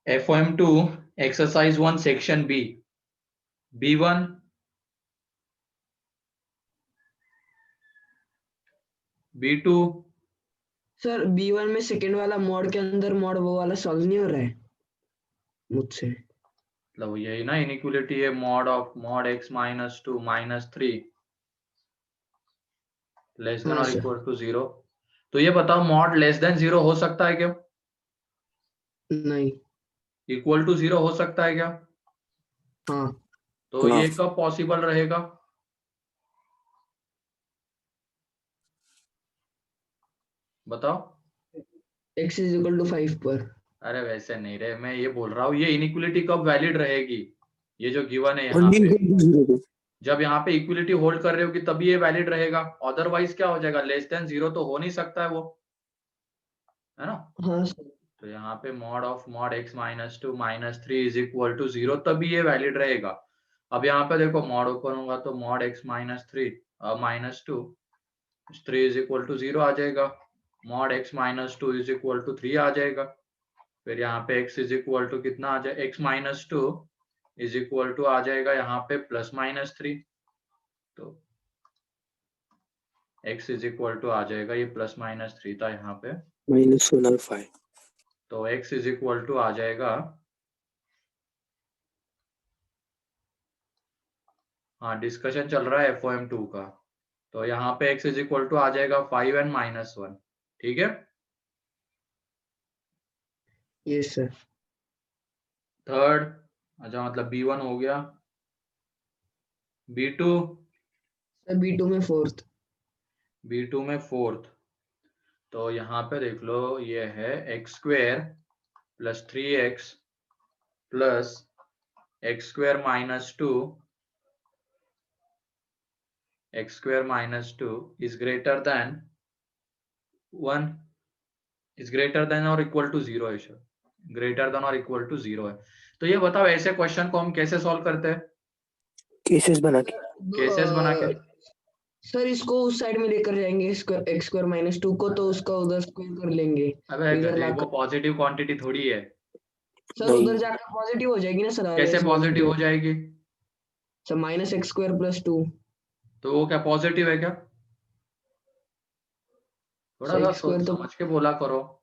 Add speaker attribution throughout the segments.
Speaker 1: FOM2 exercise 1 section B, B1, B2।
Speaker 2: Sir B1 में second वाला mod के अंदर मॉड वो वाला सॉल्व नहीं हो रहा है मुझसे।
Speaker 1: मतलब यही ना इनइक्वलिटी है, mod of mod x minus 2 minus 3 less than
Speaker 2: हाँ
Speaker 1: और
Speaker 2: सर।
Speaker 1: Equal to 0। तो ये बताओ मॉड लेस देन 0 हो सकता है क्या?
Speaker 2: नहीं।
Speaker 1: इक्वल टू 0 हो सकता है क्या?
Speaker 2: हाँ।
Speaker 1: तो ये कब पॉसिबल रहेगा? बताओ।
Speaker 2: x इज इक्वल टू 5 पर।
Speaker 1: अरे वैसे नहीं रे, मैं ये बोल रहा हूँ ये इनइक्वलिटी कब वैलिड रहेगी, ये जो गिवन है यहाँ पे, जब यहाँ पे इक्वलिटी होल्ड कर रहे हो कि तभी ये वैलिड रहेगा, अदरवाइज क्या हो जाएगा, लेस देन 0 तो हो नहीं सकता है वो, है ना।
Speaker 2: हाँ सर।
Speaker 1: तो यहाँ पे mod of mod x minus 2 minus 3 is equal to 0 तभी ये वैलिड रहेगा। अब यहाँ पे देखो मॉड ओपन होगा तो mod x minus 3 minus 2 3 is equal to 0 आ जाएगा, mod x minus 2 is equal to 3 आ जाएगा, फिर यहाँ पे x इज इक्वल टू कितना आ जाए, x minus 2 is equal to आ जाएगा यहाँ पे प्लस माइनस 3, तो x इज इक्वल टू आ जाएगा, ये प्लस माइनस 3 था यहाँ पे
Speaker 3: -1 अल्फा है,
Speaker 1: तो x इज इक्वल टू आ जाएगा, हाँ डिस्कशन चल रहा है FOM2 का, तो यहाँ पे x इज इक्वल टू आ जाएगा 5n माइनस 1, ठीक है।
Speaker 2: Yes sir.
Speaker 1: थर्ड, अच्छा मतलब B1 हो गया, B2,
Speaker 2: सर B2 में फोर्थ।
Speaker 1: B2 में फोर्थ, तो यहाँ पे देख लो ये है x square plus 3x plus x square minus 2, x square minus 2 is greater then 1, is greater then और इक्वल टू 0 है, ग्रेटर देन और इक्वल टू 0 है। तो ये बताओ ऐसे क्वेश्चन को हम कैसे सॉल्व करते हैं?
Speaker 3: केसेस बना के।
Speaker 1: केसेस बना के।
Speaker 2: सर इसको उस साइड में लेकर जाएंगे x स्क्वायर माइनस 2 को, तो उसका उधर स्क्वायर कर लेंगे।
Speaker 1: अबे
Speaker 2: इधर
Speaker 1: गधे, वो
Speaker 2: लाकर
Speaker 1: पॉजिटिव क्वांटिटी थोड़ी है।
Speaker 2: सर
Speaker 3: नहीं,
Speaker 2: उधर जाकर पॉजिटिव हो जाएगी ना सर,
Speaker 1: कैसे पॉजिटिव हो जाएगी?
Speaker 2: Sir minus x square plus 2।
Speaker 1: तो वो क्या पॉजिटिव है क्या? थोड़ा
Speaker 2: सर
Speaker 1: सा
Speaker 2: x
Speaker 1: सोच
Speaker 2: स्क्वायर तो
Speaker 1: समझ के बोला करो,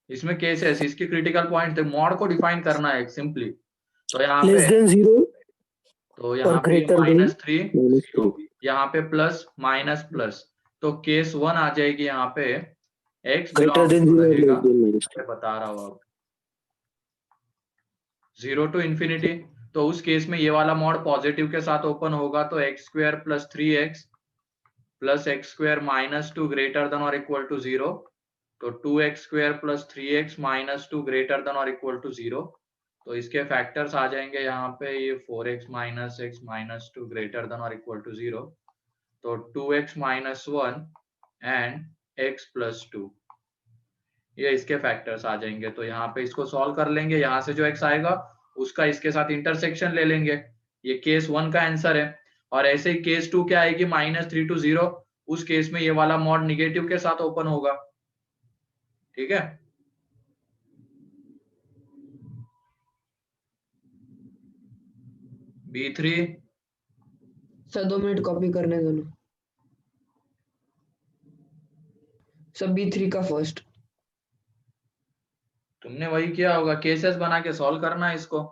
Speaker 1: इसमें केसेस, इसकी क्रिटिकल पॉइंट मॉड को डिफाइन करना है सिंपली। तो यहाँ
Speaker 3: लेस
Speaker 1: पे,
Speaker 3: देन 0
Speaker 1: तो
Speaker 3: और
Speaker 1: यहाँ पे
Speaker 3: ग्रेटर देन
Speaker 1: -3,
Speaker 3: -2।
Speaker 1: यहाँ पे प्लस माइनस प्लस, तो केस 1 आ जाएगी यहाँ पे x
Speaker 3: greater
Speaker 1: belongs
Speaker 3: than
Speaker 1: to
Speaker 3: 0 और
Speaker 1: रहेगा,
Speaker 3: लेस देन -2।
Speaker 1: मैं बता रहा हूँ अब 0 टू इन्फिनिटी, तो उस केस में ये वाला मॉड पॉजिटिव के साथ ओपन होगा, तो x square plus 3x plus x square minus 2 greater than और इक्वल टू 0, तो 2x square plus 3x minus 2 greater than और इक्वल टू 0, तो इसके फैक्टर्स आ जाएंगे यहाँ पे ये 4x minus x minus 2 greater than और इक्वल टू 0, तो 2x minus 1 and x plus 2, ये इसके फैक्टर्स आ जाएंगे। तो यहाँ पे इसको सॉल्व कर लेंगे, यहाँ से जो x आएगा उसका इसके साथ इंटरसेक्शन ले लेंगे, ये केस 1 का आंसर है। और ऐसे ही केस 2 क्या आएगी, -3 टू 0, उस केस में ये वाला मॉड निगेटिव के साथ ओपन होगा, ठीक है। B3,
Speaker 2: सर 2 मिनट कॉपी करने दो ना। सर B3 का फर्स्ट।
Speaker 1: तुमने वही किया होगा, केसेस बना के सॉल्व करना है इसको,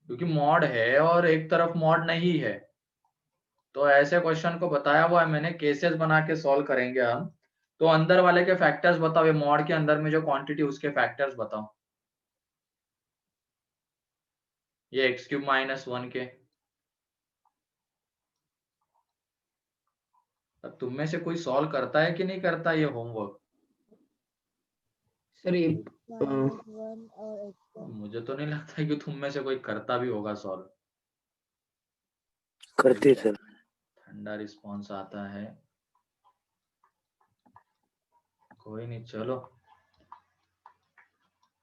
Speaker 1: क्योंकि मॉड है और एक तरफ मॉड नहीं है, तो ऐसे क्वेश्चन को बताया हुआ है मैंने, केसेस बना के सॉल्व करेंगे हम। तो अंदर वाले के फैक्टर्स बताओ, ये मॉड के अंदर में जो क्वांटिटी उसके फैक्टर्स बताओ, ये x³ -1 के। अब तुम में से कोई सॉल्व करता है कि नहीं करता ये होमवर्क?
Speaker 2: सर ये
Speaker 1: मुझे तो नहीं लगता है कि तुम में से कोई करता भी होगा सॉल्व।
Speaker 3: करते सर।
Speaker 1: ठंडा रिस्पॉन्स आता है, कोई नहीं चलो।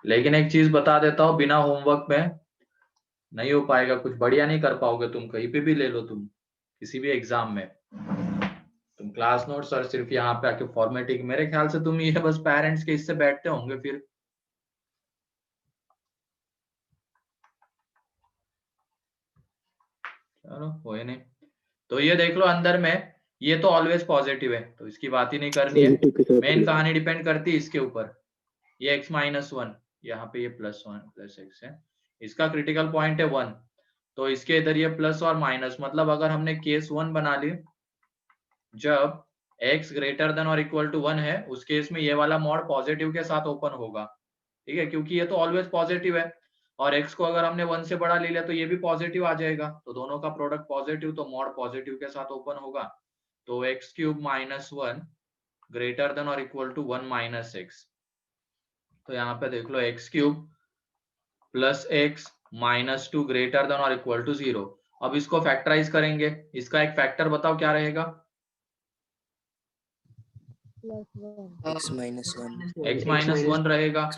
Speaker 1: लेकिन एक चीज बता देता हूँ, बिना होमवर्क में नहीं हो पाएगा, कुछ बढ़िया नहीं कर पाओगे तुम, कहीं पे भी ले लो तुम, किसी भी एग्जाम में। तुम क्लास नोट्स और सिर्फ यहाँ पे आके फॉर्मेटिंग, मेरे ख्याल से तुम ये बस पेरेंट्स के इससे बैठते होंगे फिर। चलो कोई नहीं। तो ये देख लो अंदर में, ये तो ऑलवेज पॉजिटिव है तो इसकी बात ही नहीं करनी है।
Speaker 3: Negative के साथ
Speaker 1: मेन
Speaker 3: होगा।
Speaker 1: कहानी डिपेंड करती है इसके ऊपर, ये x-1, यहाँ पे ये +1 + x है, इसका क्रिटिकल पॉइंट है 1, तो इसके इधर ये प्लस और माइनस, मतलब अगर हमने केस 1 बना ली, जब x ग्रेटर देन और इक्वल टू 1 है, उस केस में ये वाला मॉड पॉजिटिव के साथ ओपन होगा, ठीक है, क्योंकि ये तो ऑलवेज पॉजिटिव है, और x को अगर हमने 1 से बड़ा ले लिया तो ये भी पॉजिटिव आ जाएगा, तो दोनों का प्रोडक्ट पॉजिटिव, तो मॉड पॉजिटिव के साथ ओपन होगा, तो x³ - 1 ग्रेटर देन और इक्वल टू 1 - x। तो यहाँ पे देख लो x³ + x - 2 ग्रेटर देन और इक्वल टू 0। अब इसको फैक्टराइज करेंगे, इसका एक फैक्टर बताओ क्या रहेगा?
Speaker 3: X minus 1.
Speaker 1: x - 1 रहेगा,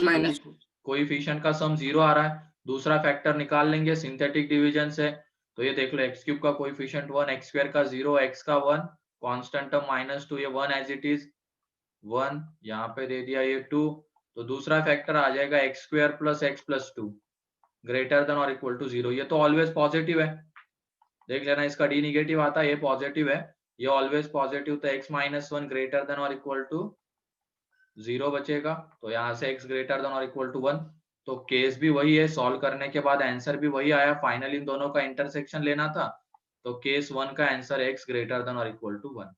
Speaker 1: कोएफिशिएंट का सम 0 आ रहा है। दूसरा फैक्टर निकाल लेंगे सिंथेटिक डिवीजन से, तो ये देख लो x³ का कोएफिशिएंट 1, x² का 0, x का 1, कांस्टेंट टर्म -2, ये 1 एज इट इज 1, यहाँ पे दे दिया ये 2, तो दूसरा फैक्टर आ जाएगा x² + x + 2 ग्रेटर देन और इक्वल टू 0। ये तो ऑलवेज पॉजिटिव है, देख लेना, इसका डी निगेटिव आता है, ये पॉजिटिव है, ये ऑलवेज पॉजिटिव, तो x - 1 ग्रेटर देन और इक्वल टू 0 बचेगा, तो यहाँ से x ग्रेटर देन और इक्वल टू 1, तो केस भी वही है, सॉल्व करने के बाद आंसर भी वही आया, फाइनली इन दोनों का इंटरसेक्शन लेना था, तो केस 1 का आंसर x ग्रेटर देन और इक्वल टू 1,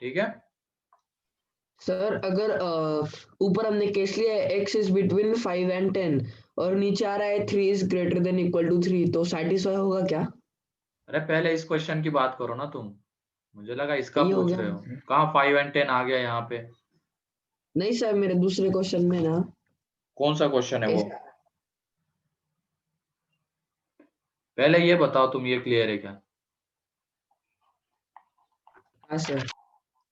Speaker 1: ठीक है।
Speaker 2: सर अगर ऊपर हमने केस लिया है x इज बिटवीन 5 and 10 और नीचे आ रहा है 3 is greater than equal to 3, तो सेटिस्फाई होगा क्या?
Speaker 1: अरे पहले इस क्वेश्चन की बात करो ना तुम, मुझे लगा इसका
Speaker 2: ये हो
Speaker 1: पूछ
Speaker 2: गया
Speaker 1: रहे हो, कहाँ 5 and 10 आ गया यहाँ पे?
Speaker 2: नहीं सर, मेरे दूसरे क्वेश्चन में ना।
Speaker 1: कौन सा क्वेश्चन है वो?
Speaker 2: ऐसा-
Speaker 1: पहले ये बताओ तुम, ये क्लियर है क्या?
Speaker 2: हाँ सर।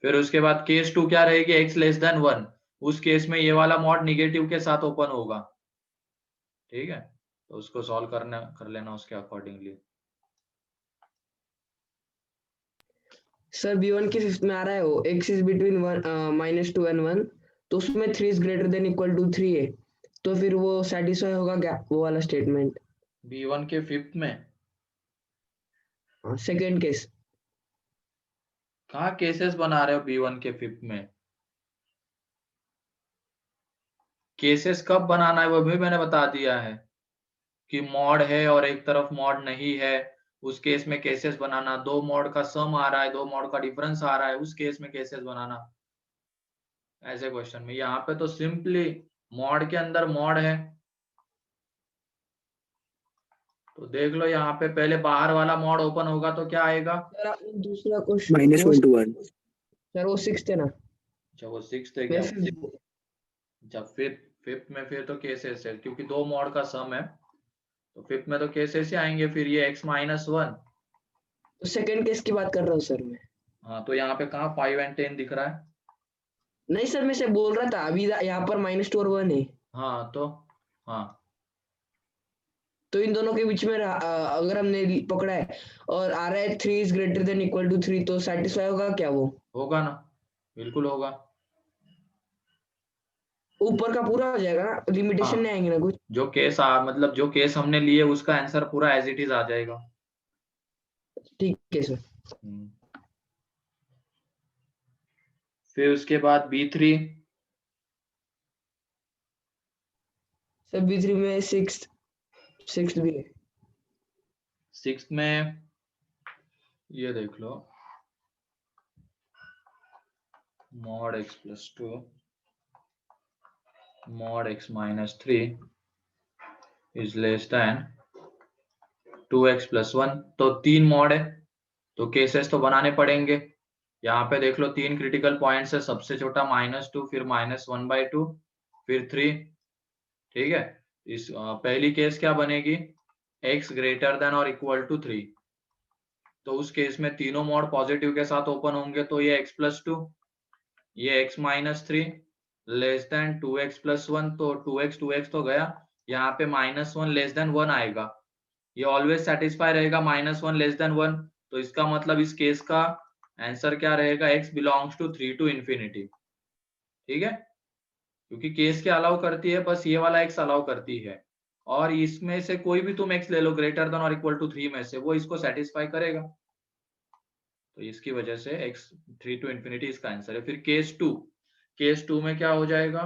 Speaker 1: फिर उसके बाद केस 2 क्या रहेगी, x < 1, उस केस में ये वाला मॉड निगेटिव के साथ ओपन होगा, ठीक है, तो उसको सॉल्व कर लेना उसके अकॉर्डिंगली।
Speaker 2: सर B1 के फिफ्थ में आ रहा है वो x इज बिटवीन -2 and 1, तो उसमें 3 is greater than equal to 3 है, तो फिर वो सेटिस्फाई होगा क्या वो वाला स्टेटमेंट?
Speaker 1: B1 के 5th में
Speaker 2: सेकेंड केस।
Speaker 1: कहाँ केसेस बना रहे हो B1 के 5th में? केसेस कब बनाना है वो भी मैंने बता दिया है, कि मॉड है और एक तरफ मॉड नहीं है, उस केस में केसेस बनाना, दो मॉड का सम आ रहा है, दो मॉड का डिफरेंस आ रहा है, उस केस में केसेस बनाना, ऐसे क्वेश्चन में। यहाँ पे तो सिंपली मॉड के अंदर मॉड है, तो देख लो यहाँ पे पहले बाहर वाला मॉड ओपन होगा तो क्या आएगा?
Speaker 2: सर आपने दूसरा क्वेश्चन
Speaker 3: -1 to 1.
Speaker 2: सर वो 6th है ना?
Speaker 1: अच्छा वो 6th है
Speaker 2: मैं
Speaker 1: क्या?
Speaker 2: फिर
Speaker 1: अच्छा फिफ्थ में फिर तो केसेस है, क्योंकि दो मॉड का सम है, तो 5th में तो केसेस ही आएंगे, फिर ये x - 1।
Speaker 2: तो सेकेंड केस की बात कर रहा हूँ सर मैं।
Speaker 1: हाँ तो यहाँ पे कहाँ 5 and 10 दिख रहा है?
Speaker 2: नहीं सर, मैं से बोल रहा था अभी यहाँ पर -2 और 1 है,
Speaker 1: हाँ तो हाँ,
Speaker 2: तो इन दोनों के बीच में अगर हमने पकड़ा है और आ रहा है 3 is greater than equal to 3, तो सेटिस्फाई होगा क्या वो?
Speaker 1: होगा ना, बिल्कुल होगा।
Speaker 2: ऊपर का पूरा हो जाएगा ना, लिमिटेशन
Speaker 1: हाँ,
Speaker 2: नहीं आएंगे ना कुछ?
Speaker 1: जो केस मतलब जो केस हमने लिए उसका आंसर पूरा एज इट इज आ जाएगा।
Speaker 2: ठीक है सर।
Speaker 1: फिर उसके बाद B3,
Speaker 2: सर B3 में 6th भी है।
Speaker 1: 6th में ये देख लो, mod x + 2 mod x - 3 is less than 2x + 1, तो 3 मॉड है, तो केसेस तो बनाने पड़ेंगे। यहाँ पे देख लो 3 क्रिटिकल पॉइंट्स है, सबसे छोटा -2, फिर -1/2, फिर 3, ठीक है। इस पहली केस क्या बनेगी, x ग्रेटर देन और इक्वल टू 3, तो उस केस में तीनों मॉड पॉजिटिव के साथ ओपन होंगे, तो ये x + 2, ये x - 3 लेस देन 2x + 1, तो 2x तो गया, यहाँ पे -1 लेस देन 1 आएगा, ये ऑलवेज सेटिस्फाई रहेगा, -1 लेस देन 1, तो इसका मतलब इस केस का आंसर क्या रहेगा, x belongs to 3 to infinity. ठीक है, क्योंकि केस के अलाउ करती है, बस ये वाला x अलाउ करती है, और इसमें से कोई भी तुम x ले लो ग्रेटर देन और इक्वल टू 3 में से, वो इसको सेटिस्फाई करेगा। तो इसकी वजह से x 3 टू इंफिनिटी इसका आंसर है। फिर केस 2 में क्या हो जाएगा,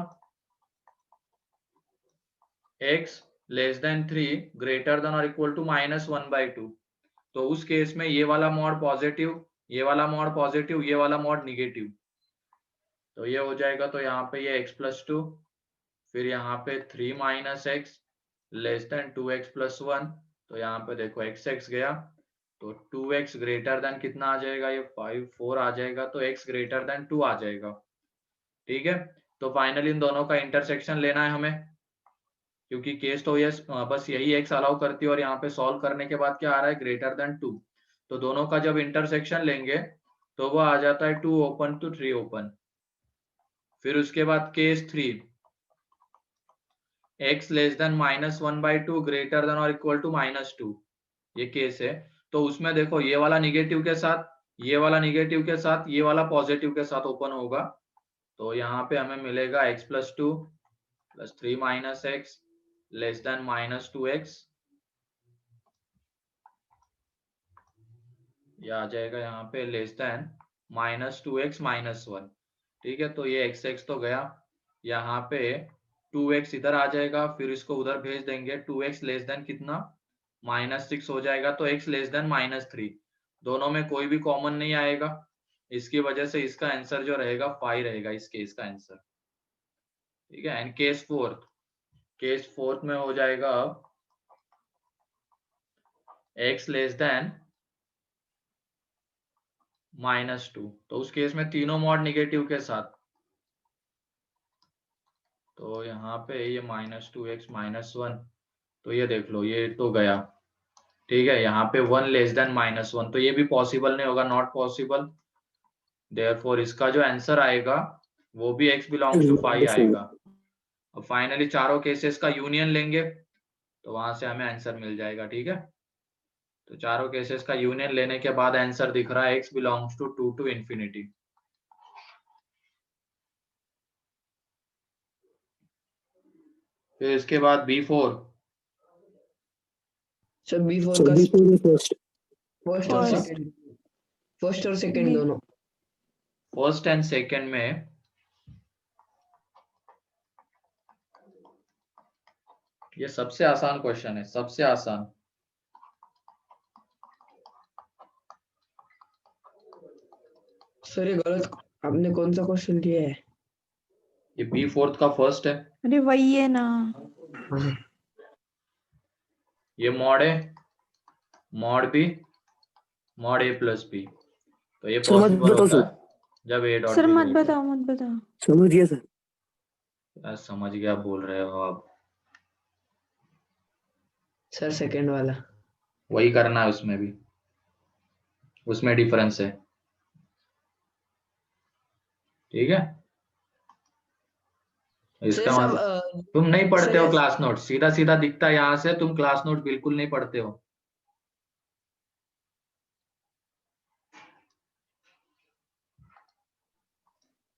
Speaker 1: x less than 3 greater than और इक्वल टू -1/2। तो उस केस में ये वाला मॉड पॉजिटिव, ये वाला मॉड पॉजिटिव, ये वाला मॉड निगेटिव, तो ये हो जाएगा। तो यहाँ पे ये x+2, फिर यहाँ पे 3 - x लेस देन 2x+1, तो यहाँ पे देखो x गया, तो 2x ग्रेटर देन कितना आ जाएगा, ये 4 आ जाएगा, तो x ग्रेटर देन 2 आ जाएगा। ठीक है, तो फाइनली इन दोनों का इंटरसेक्शन लेना है हमें, क्योंकि केस तो ये बस यही x अलाउ करती है, और यहाँ पे सॉल्व करने के बाद क्या आ रहा है, ग्रेटर देन 2। तो दोनों का जब इंटरसेक्शन लेंगे तो वो आ जाता है 2 ओपन टू 3 ओपन। फिर उसके बाद case 3, x less than -1/2 greater than और इक्वल टू -2, ये केस है। तो उसमें देखो ये वाला निगेटिव के साथ, ये वाला निगेटिव के साथ, ये वाला पॉजिटिव के साथ ओपन होगा। तो यहाँ पे हमें मिलेगा x+2 + 3 - x less than -2x, ये आ जाएगा यहाँ पे लेस देन -2x -1। ठीक है, तो ये x तो गया, यहाँ पे 2x इधर आ जाएगा, फिर इसको उधर भेज देंगे, 2x लेस देन कितना, -6 हो जाएगा, तो x लेस देन -3। दोनों में कोई भी कॉमन नहीं आएगा, इसकी वजह से इसका आंसर जो रहेगा 5 रहेगा इस केस का आंसर। ठीक है, एंड केस फोर्थ में हो जाएगा x लेस देन -2, तो उस केस में तीनों मॉड निगेटिव के साथ, तो यहाँ पे ये -2x -1, तो ये देख लो ये तो गया। ठीक है, यहाँ पे 1 लेस देन -1, तो ये भी पॉसिबल नहीं होगा, नॉट पॉसिबल। देयरफॉर इसका जो आंसर आएगा वो भी x बिलोंग्स टू 5 आएगा। अब फाइनली चारों केसेस का यूनियन लेंगे, तो वहां से हमें आंसर मिल जाएगा। ठीक है, तो चारों केसेस का यूनियन लेने के बाद आंसर दिख रहा है x belongs to 2 to infinity. फिर इसके बाद B4,
Speaker 2: सर B4 का फर्स्ट और
Speaker 4: First.
Speaker 2: सेकंड, फर्स्ट और सेकंड
Speaker 4: B.
Speaker 2: दोनों।
Speaker 1: फर्स्ट एंड सेकंड में ये सबसे आसान क्वेश्चन है, सबसे आसान।
Speaker 2: सर ये गलत, आपने कौन सा क्वेश्चन लिया है?
Speaker 1: ये B4 का फर्स्ट है,
Speaker 4: अरे वही है ना।
Speaker 2: हाँ।
Speaker 1: ये मॉड है, मॉड B मॉड A+B, तो ये
Speaker 3: सर मत
Speaker 1: पॉसिबल
Speaker 3: बताओ
Speaker 1: होता
Speaker 3: सर।
Speaker 1: है जब A डॉट
Speaker 4: सर
Speaker 1: B
Speaker 4: मत
Speaker 1: ग्रेटर।
Speaker 4: बताओ मत बताओ।
Speaker 3: समझ गया सर।
Speaker 1: समझ गया बोल रहे हो आप,
Speaker 2: सर सेकंड वाला।
Speaker 1: वही करना है उसमें भी, उसमें डिफरेंस है। ठीक है,
Speaker 2: सर
Speaker 1: इसका
Speaker 2: सब
Speaker 1: मतलब तुम नहीं पढ़ते हो
Speaker 2: सर
Speaker 1: क्लास नोट, सीधा सीधा दिखता है यहाँ से, तुम क्लास नोट बिल्कुल नहीं पढ़ते हो।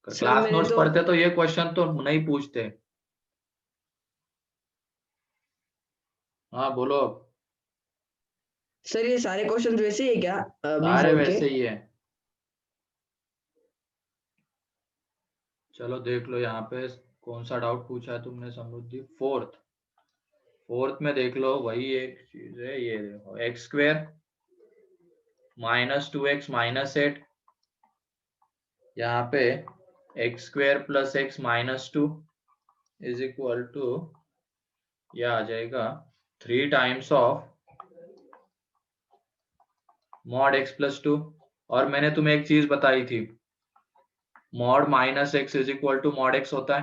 Speaker 2: सर
Speaker 1: क्लास
Speaker 2: मैंने
Speaker 1: नोट्स
Speaker 2: तो
Speaker 1: पढ़ते तो ये क्वेश्चन तो नहीं पूछते। हाँ बोलो।
Speaker 2: सर ये सारे क्वेश्चन वैसे ही है क्या
Speaker 1: सारे
Speaker 2: B4 के?
Speaker 1: वैसे ही है, चलो देख लो यहाँ पे कौन सा डाउट पूछा है तुमने समृद्धि। फोर्थ में देख लो, वही एक चीज है, ये देखो x² -2x -8, यहाँ पे x² + x -2 is equal to, ये आ जाएगा 3 टाइम्स ऑफ मॉड x+2। और मैंने तुम्हें एक चीज बताई थी, mod -x is equal to mod x होता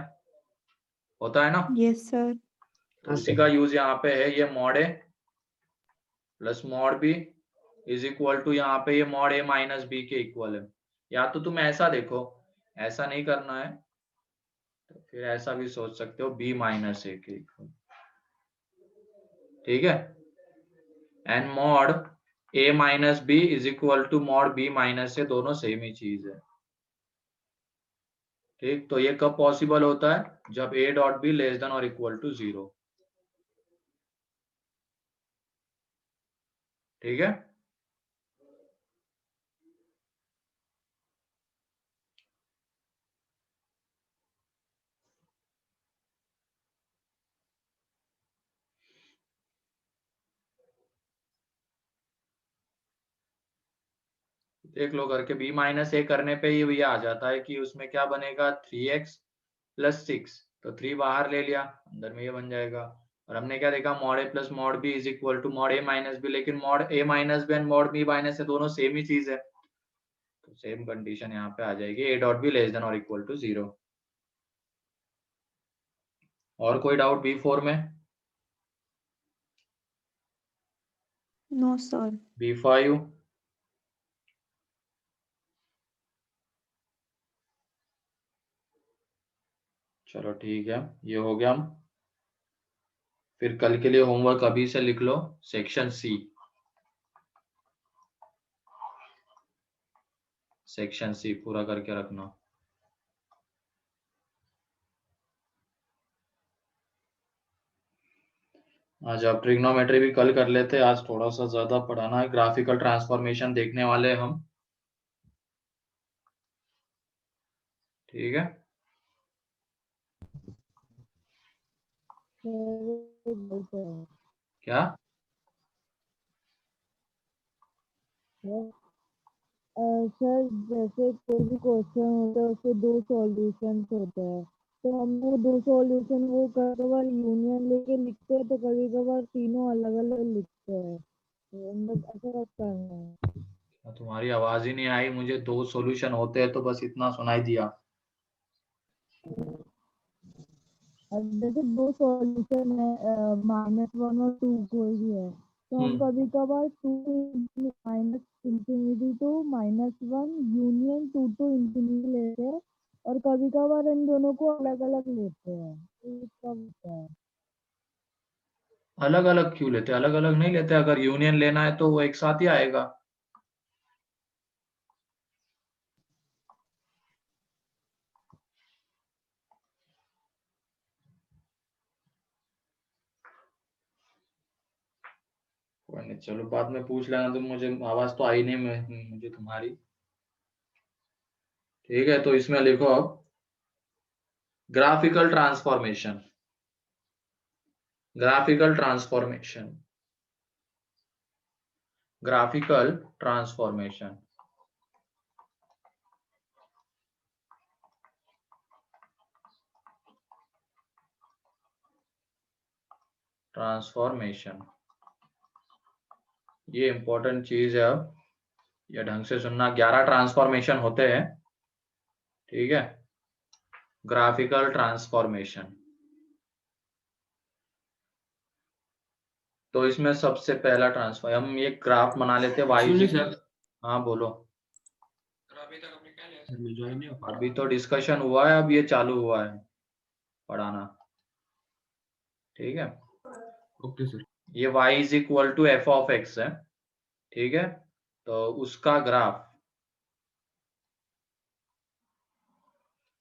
Speaker 1: है ना।
Speaker 4: Yes sir.
Speaker 1: तो उसी का यूज यहाँ पे है, ये mod A plus mod B is equal to, यहाँ पे ये मॉड A - B के इक्वल है। या तो तुम ऐसा देखो, ऐसा नहीं करना है तो फिर ऐसा भी सोच सकते हो, B - A के इक्वल। ठीक है, and mod a minus B is equal to mod B minus A, दोनों सेम ही चीज है। ठीक, तो ये कब पॉसिबल होता है? जब a dot B less than और इक्वल टू 0। ठीक है, देख लो करके। b माइनस ए करने पे ये आ जाता है कि उसमें क्या बनेगा, 3x प्लस 6। तो 3 बाहर ले लिया, अंदर में ये बन जाएगा। और हमने क्या देखा, mod A plus mod B is equal to mod A minus B, लेकिन mod A minus B and mod B minus A दोनों सेम ही चीज है, तो सेम कंडीशन यहाँ पे आ जाएगी, A dot B less than और इक्वल टू 0। और कोई डाउट B4 में?
Speaker 4: No sir.
Speaker 1: B5? चलो ठीक है, ये हो गया। फिर कल के लिए होमवर्क अभी से लिख लो, सेक्शन सी। सेक्शन सी पूरा करके रखना। आज आप ट्रिग्नोमेट्री भी कल कर लेते, आज थोड़ा सा ज्यादा पढ़ाना है। ग्राफिकल ट्रांसफॉर्मेशन देखने वाले हैं हम। ठीक है, क्या?
Speaker 5: सर जैसे कोई भी क्वेश्चन होता है उसके 2 सॉल्यूशंस होते हैं, तो हम वो 2 सॉल्यूशन वो कभी कभार यूनियन लेके लिखते हैं, तो कभी कभार तीनों अलग अलग लिखते हैं, तो हम लोग ऐसा करना है।
Speaker 1: तुम्हारी आवाज ही नहीं आई मुझे। 2 सॉल्यूशन होते हैं तो बस इतना सुनाई दिया।
Speaker 5: अब जैसे 2 सॉल्यूशन है, -1 और 2 कोई भी है, तो हम कभी कभार 2 minus infinity to -1 union 2 to infinity लेते हैं, और कभी कभार इन दोनों को अलग अलग लेते हैं, तो इसका होता है।
Speaker 1: अलग अलग क्यों लेते? अलग अलग नहीं लेते, अगर यूनियन लेना है तो वो एक साथ ही आएगा। कोई नहीं, चलो बाद में पूछ लेना तुम मुझे। आवाज तो आई नहीं मुझे तुम्हारी। ठीक है, तो इसमें लिखो अब graphical transformation. Graphical transformation, graphical transformation. Transformation, ये इंपॉर्टेंट चीज है। अब ये ढंग से सुनना, 11 ट्रांसफॉर्मेशन होते हैं। ठीक है, ग्राफिकल ट्रांसफॉर्मेशन। तो इसमें सबसे पहला ट्रांसफॉर्म, हम ये ग्राफ बना लेते हैं वाई। हाँ बोलो। अभी तो डिस्कशन हुआ है, अब ये चालू हुआ है पढ़ाना। ठीक है,
Speaker 6: ओके सर।
Speaker 1: ये y is equal to F of x है। ठीक है, तो उसका ग्राफ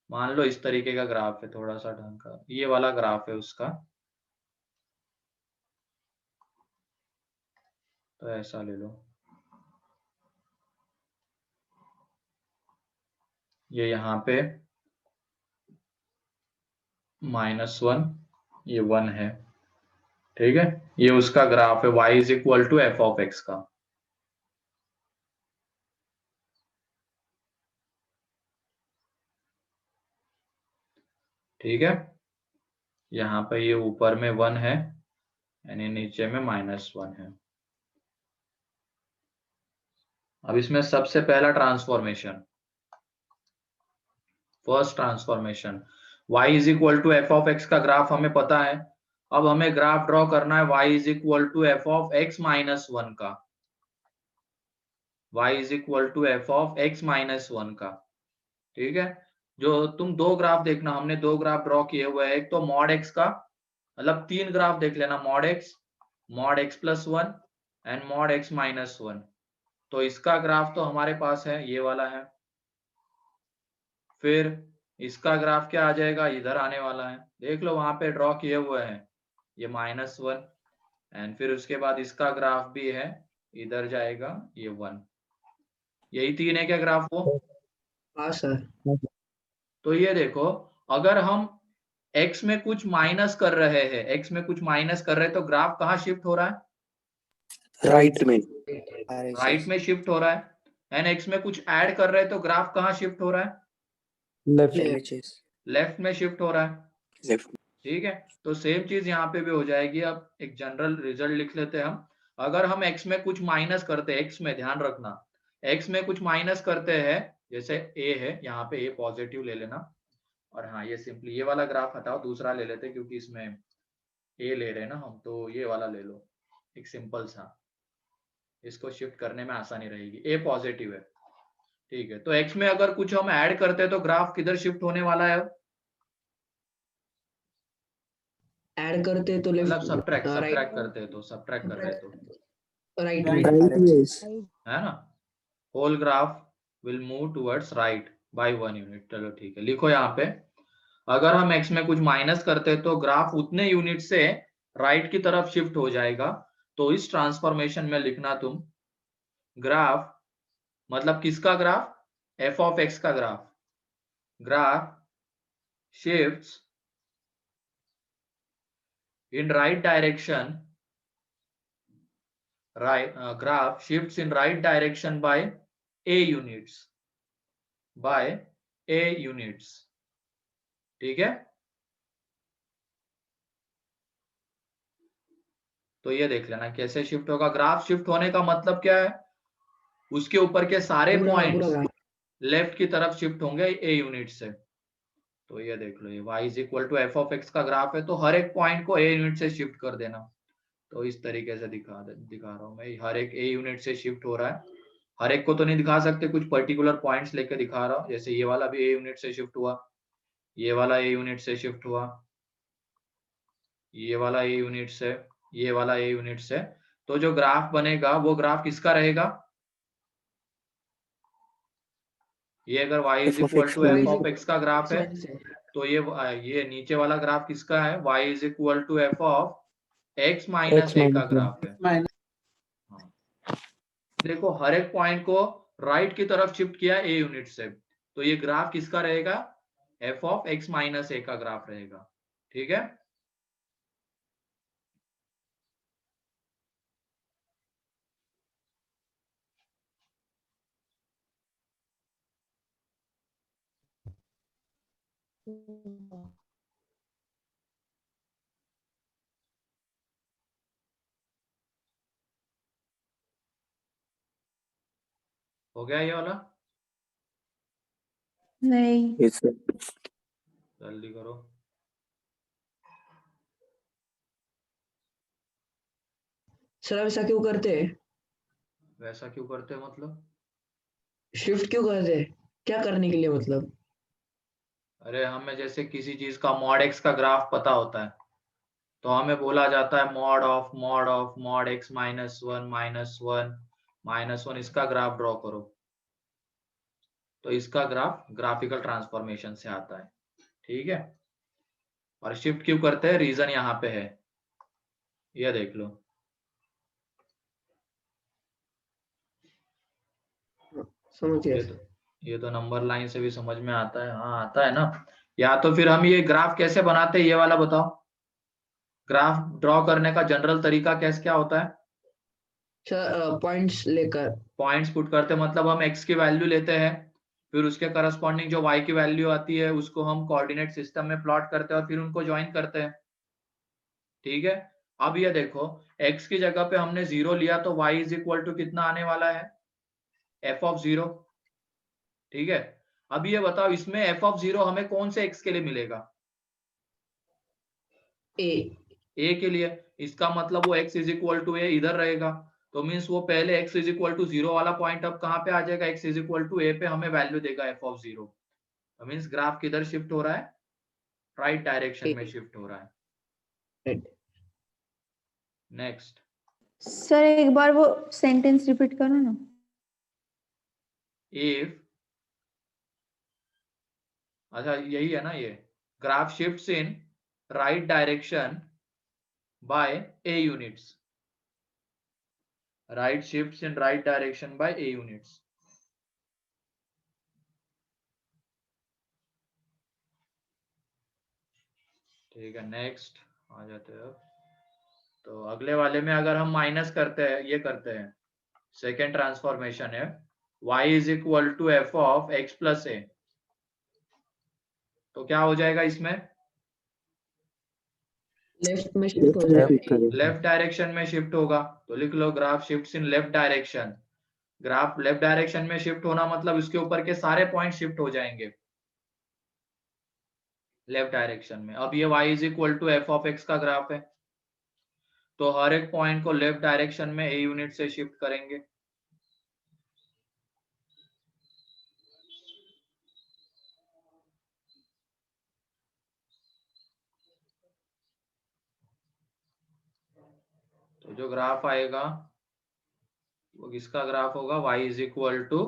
Speaker 1: मान लो इस तरीके का ग्राफ है, थोड़ा सा ढंग का ये वाला ग्राफ है उसका। तो ऐसा ले लो, ये यहाँ पे -1, ये 1 है। ठीक है, ये उसका ग्राफ है y is equal to F of x का। ठीक है, यहाँ पे ये ऊपर में 1 है यानी नीचे में -1 है। अब इसमें सबसे पहला transformation, first transformation, y is equal to F of x का ग्राफ हमें पता है। अब हमें ग्राफ ड्रॉ करना है y is equal to F of x -1 का। y is equal to F of x -1 का। ठीक है, जो तुम 2 ग्राफ देखना, हमने 2 ग्राफ ड्रॉ किए हुए हैं। एक तो मॉड एक्स का, मतलब 3 ग्राफ देख लेना, mod x plus 1 and mod x minus 1। तो इसका ग्राफ तो हमारे पास है, ये वाला है। फिर इसका ग्राफ क्या आ जाएगा, इधर आने वाला है, देख लो वहां पे ड्रॉ किए हुए हैं, ये -1। एंड फिर उसके बाद इसका ग्राफ भी है, इधर जाएगा ये 1। यही 3 है क्या ग्राफ वो?
Speaker 2: हाँ सर।
Speaker 1: तो ये देखो, अगर हम x में कुछ माइनस कर रहे हैं, x में कुछ माइनस कर रहे हैं, तो ग्राफ कहाँ शिफ्ट हो रहा है?
Speaker 3: राइट में
Speaker 1: राइट में शिफ्ट हो रहा है। एंड x में कुछ ऐड कर रहे हैं, तो ग्राफ कहाँ शिफ्ट हो रहा है?
Speaker 3: LHS
Speaker 1: लेफ्ट में शिफ्ट हो रहा है।
Speaker 3: लेफ्ट
Speaker 1: ठीक है, तो सेम चीज यहाँ पे भी हो जाएगी। अब एक जनरल रिजल्ट लिख लेते हैं हम। अगर हम x में कुछ माइनस करते हैं, x में ध्यान रखना, x में कुछ माइनस करते हैं, जैसे a है, यहाँ पे a पॉजिटिव ले लेना। और हाँ, ये सिंपली ये वाला ग्राफ हटाओ, दूसरा ले लेते हैं, क्योंकि इसमें a ले रहे हैं ना हम, तो ये वाला ले लो, एक सिंपल सा, इसको शिफ्ट करने में आसानी रहेगी। a पॉजिटिव है, ठीक है। तो x में अगर कुछ हम ऐड करते हैं, तो ग्राफ किधर शिफ्ट होने वाला है?
Speaker 2: ऐड करते तो
Speaker 1: मतलब
Speaker 2: लेफ्ट,
Speaker 1: सब्ट्रैक्ट
Speaker 2: राइट,
Speaker 1: करते हैं तो, सब्ट्रैक्ट कर रहे हैं तो,
Speaker 2: राइट
Speaker 3: राइट
Speaker 2: में।
Speaker 1: है ना। Whole graph will move towards right by 1 unit. चलो ठीक है, लिखो यहाँ पे, अगर हम x में कुछ माइनस करते हैं, तो ग्राफ उतने यूनिट से राइट की तरफ शिफ्ट हो जाएगा। तो इस ट्रांसफॉर्मेशन में लिखना तुम, ग्राफ मतलब किसका ग्राफ? f ऑफ x का graph. Graph shifts in right direction, graph shifts in right direction by a units, ठीक है। तो ये देख लेना कैसे शिफ्ट होगा। ग्राफ शिफ्ट होने का मतलब क्या है? उसके ऊपर के सारे
Speaker 2: पूरा
Speaker 1: पॉइंट्स
Speaker 2: ग्राफ।
Speaker 1: लेफ्ट की तरफ शिफ्ट होंगे a यूनिट से। तो ये देख लो, ये y is equal to f of x का ग्राफ है, तो हर एक पॉइंट को a यूनिट से शिफ्ट कर देना। तो इस तरीके से दिखा रहा हूं मैं, हर एक a यूनिट से शिफ्ट हो रहा है। हर एक को तो नहीं दिखा सकते, कुछ पर्टिकुलर पॉइंट्स लेके दिखा रहा हूं। जैसे ये वाला भी a यूनिट से शिफ्ट हुआ, ये वाला a यूनिट से शिफ्ट हुआ, ये वाला a यूनिट से, ये वाला a यूनिट से। तो जो ग्राफ बनेगा वो ग्राफ किसका रहेगा? ये अगर y is equal to f of x का ग्राफ है, तो ये नीचे वाला ग्राफ किसका है? y is equal to f of x minus a का ग्राफ है। हाँ। देखो, हर एक पॉइंट को राइट की तरफ शिफ्ट किया a यूनिट से, तो ये ग्राफ किसका रहेगा? f of x minus a का ग्राफ रहेगा। ठीक है, हो गया ये वाला?
Speaker 4: नहीं।
Speaker 3: यस सर
Speaker 1: जल्दी करो।
Speaker 2: सर ऐसा क्यों करते हैं?
Speaker 1: वैसा क्यों करते हैं मतलब?
Speaker 2: शिफ्ट क्यों करते हैं? क्या करने के लिए मतलब?
Speaker 1: अरे हमें जैसे किसी चीज का मॉड x का ग्राफ पता होता है, तो हमें बोला जाता है मॉड ऑफ मॉड x -1 इसका ग्राफ ड्रॉ करो। तो इसका ग्राफ ग्राफिकल ट्रांसफॉर्मेशन से आता है। ठीक है, और शिफ्ट क्यों करते हैं, रीजन यहाँ पे है, ये देख लो।
Speaker 2: समझ गया।
Speaker 1: ये तो नंबर लाइन से भी समझ में आता है। हाँ आता है ना। या तो फिर हम ये ग्राफ कैसे बनाते हैं, ये वाला बताओ। ग्राफ ड्रॉ करने का जनरल तरीका कैसे क्या होता है?
Speaker 2: सर पॉइंट्स लेकर।
Speaker 1: पॉइंट्स पुट करते मतलब हम x की वैल्यू लेते हैं, फिर उसके करस्पॉन्डिंग जो y की वैल्यू आती है उसको हम कोऑर्डिनेट सिस्टम में प्लॉट करते हैं और फिर उनको ज्वाइन करते हैं। ठीक है, अब ये देखो, x की जगह पे हमने 0 लिया, तो y इज इक्वल टू कितना आने वाला है? f of 0। ठीक है, अब ये बताओ, इसमें f ऑफ 0 हमें कौन से x के लिए मिलेगा?
Speaker 2: ए।
Speaker 1: a के लिए। इसका मतलब वो x is equal to a इधर रहेगा, तो मीन्स वो पहले x इज इक्वल टू 0 वाला पॉइंट अब कहाँ पे आ जाएगा? x is equal to a पे हमें वैल्यू देगा f ऑफ 0। मीन्स ग्राफ किधर शिफ्ट हो रहा है? राइट डायरेक्शन में शिफ्ट हो रहा है। नेक्स्ट,
Speaker 4: सर एक बार वो सेंटेंस रिपीट करो ना।
Speaker 1: इफ, अच्छा यही है ना ये, graph shifts in right direction by a units, right shifts in right direction by a units. ठीक है, नेक्स्ट आ जाते हैं अब। तो अगले वाले में अगर हम माइनस करते हैं, ये करते हैं, सेकेंड ट्रांसफॉर्मेशन है y is equal to F of X plus A, तो क्या हो जाएगा इसमें,
Speaker 2: लेफ्ट में शिफ्ट हो
Speaker 3: Left में shift
Speaker 2: जाएगा।
Speaker 3: करेगा।
Speaker 1: लेफ्ट डायरेक्शन में शिफ्ट होगा, तो लिख लो graph shifts in left direction. Graph left direction में शिफ्ट होना मतलब इसके ऊपर के सारे पॉइंट शिफ्ट हो जाएंगे लेफ्ट डायरेक्शन में। अब ये y is equal to F of x का ग्राफ है, तो हर एक पॉइंट को लेफ्ट डायरेक्शन में a यूनिट से शिफ्ट करेंगे। तो जो ग्राफ आएगा वो किसका ग्राफ होगा, y is equal to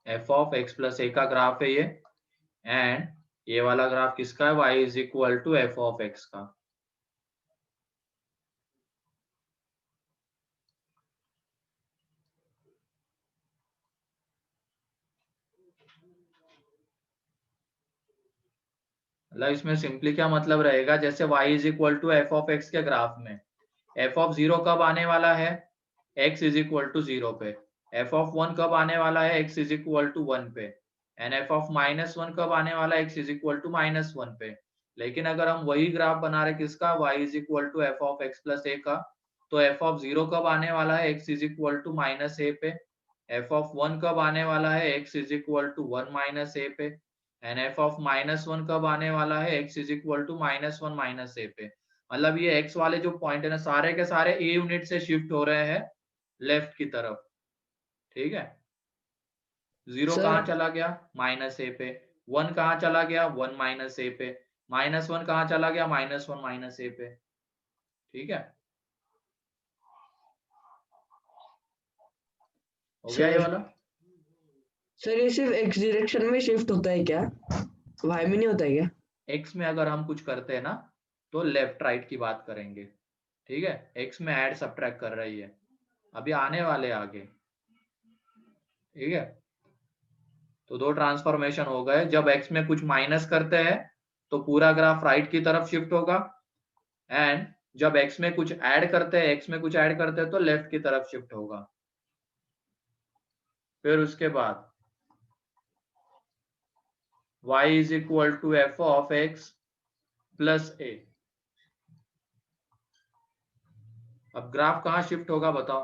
Speaker 1: F of X plus A का ग्राफ है ये, एंड ये वाला ग्राफ किसका है, y is equal to F of x का। मतलब इसमें सिंपली क्या मतलब रहेगा, जैसे y is equal to F of x के ग्राफ में एफ ऑफ जीरो कब आने वाला है, x is equal to zero पे, एफ ऑफ वन कब आने वाला है, x is equal to one पे, and F of minus one कब आने वाला है, x is equal to minus one पे। लेकिन अगर हम वही ग्राफ बना रहे किसका, y is equal to F of X plus A का, तो एफ ऑफ जीरो कब आने वाला है, x is equal to minus A पे, एफ ऑफ वन कब आने वाला है, x is equal to one minus A पे, and F of minus one कब आने वाला है, x is equal to minus one minus A पे। मतलब ये x वाले जो पॉइंट है ना, सारे के सारे a यूनिट से शिफ्ट हो रहे हैं लेफ्ट की तरफ। ठीक है, जीरो
Speaker 2: सर
Speaker 1: कहाँ चला गया, माइनस ए पे, वन कहाँ चला गया, वन माइनस ए पे, माइनस वन कहाँ चला गया, माइनस वन माइनस ए पे। ठीक है, हो गया ये
Speaker 2: सर
Speaker 1: वाला।
Speaker 2: सर ये सिर्फ एक्स डायरेक्शन में शिफ्ट होता है क्या, वाई में नहीं होता है क्या?
Speaker 1: एक्स में अगर हम कुछ करते हैं ना तो लेफ्ट राइट की बात करेंगे। ठीक है, एक्स में ऐड सब्ट्रैक्ट कर रही है, अभी आने वाले आगे। ठीक है, तो दो ट्रांसफॉर्मेशन हो गए, जब x में कुछ माइनस करते हैं तो पूरा ग्राफ राइट की तरफ शिफ्ट होगा, एंड जब x में कुछ ऐड करते हैं, x में कुछ ऐड करते हैं तो लेफ्ट की तरफ शिफ्ट होगा। फिर उसके बाद y is equal to F of X plus A. अब ग्राफ कहाँ शिफ्ट होगा बताओ,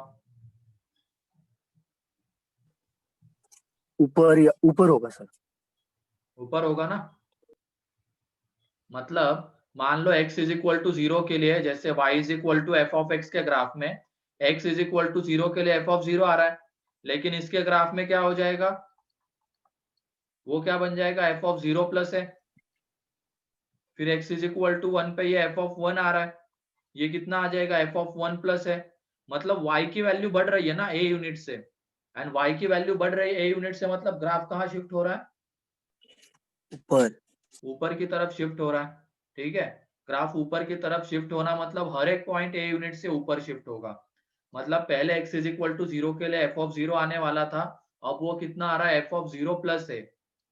Speaker 3: ऊपर या ऊपर होगा सर।
Speaker 1: ऊपर होगा ना। मतलब मान लो x is equal to zero के लिए, जैसे y is equal to F of x के ग्राफ में x is equal to zero के लिए एफ ऑफ जीरो आ रहा है, लेकिन इसके ग्राफ में क्या हो जाएगा, वो क्या बन जाएगा, एफ ऑफ जीरो प्लस है, फिर x is equal to one पे ये एफ ऑफ वन आ रहा है, ये कितना आ जाएगा, एफ ऑफ वन प्लस है। मतलब y की वैल्यू बढ़ रही है ना a यूनिट से, एंड y की वैल्यू बढ़ रही है a यूनिट से, मतलब ग्राफ कहाँ शिफ्ट हो रहा है,
Speaker 3: ऊपर।
Speaker 1: ऊपर की तरफ शिफ्ट हो रहा है। ठीक है, ग्राफ ऊपर की तरफ शिफ्ट होना मतलब हर एक पॉइंट a यूनिट से ऊपर शिफ्ट होगा। मतलब पहले x is equal to zero के लिए एफ ऑफ जीरो आने वाला था, अब वो कितना आ रहा है, एफ ऑफ जीरो प्लस है,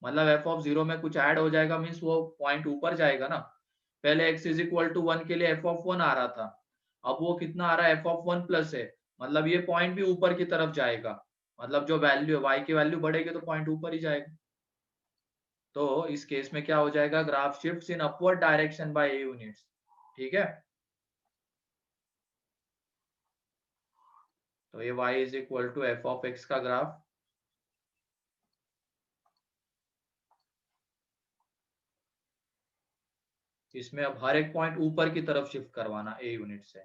Speaker 1: मतलब एफ ऑफ जीरो में कुछ ऐड हो जाएगा, मीन्स वो पॉइंट ऊपर जाएगा ना। पहले x is equal to one के लिए एफ ऑफ वन आ रहा था, अब वो कितना आ रहा है, एफ ऑफ वन प्लस है, मतलब ये पॉइंट भी ऊपर की तरफ जाएगा, मतलब जो वैल्यू है y की वैल्यू बढ़ेगी तो पॉइंट ऊपर ही जाएगा। तो इस केस में क्या हो जाएगा, graph shifts in upward direction by A units. ठीक है, तो ये y is equal to F of x का ग्राफ, इसमें अब हर एक पॉइंट ऊपर की तरफ शिफ्ट करवाना ए यूनिट से।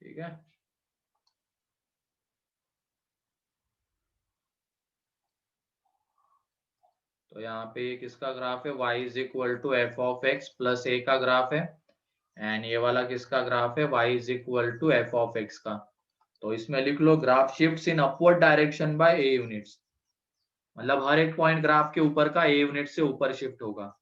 Speaker 1: ठीक ठीक है, तो यहाँ पे ये किसका ग्राफ है, y is equal to F of X plus A का ग्राफ है, एंड ये वाला किसका ग्राफ है, y is equal to F of x का। तो इसमें लिख लो graph shifts in upward direction by A units, मतलब हर एक पॉइंट ग्राफ के ऊपर का ए यूनिट से ऊपर शिफ्ट होगा।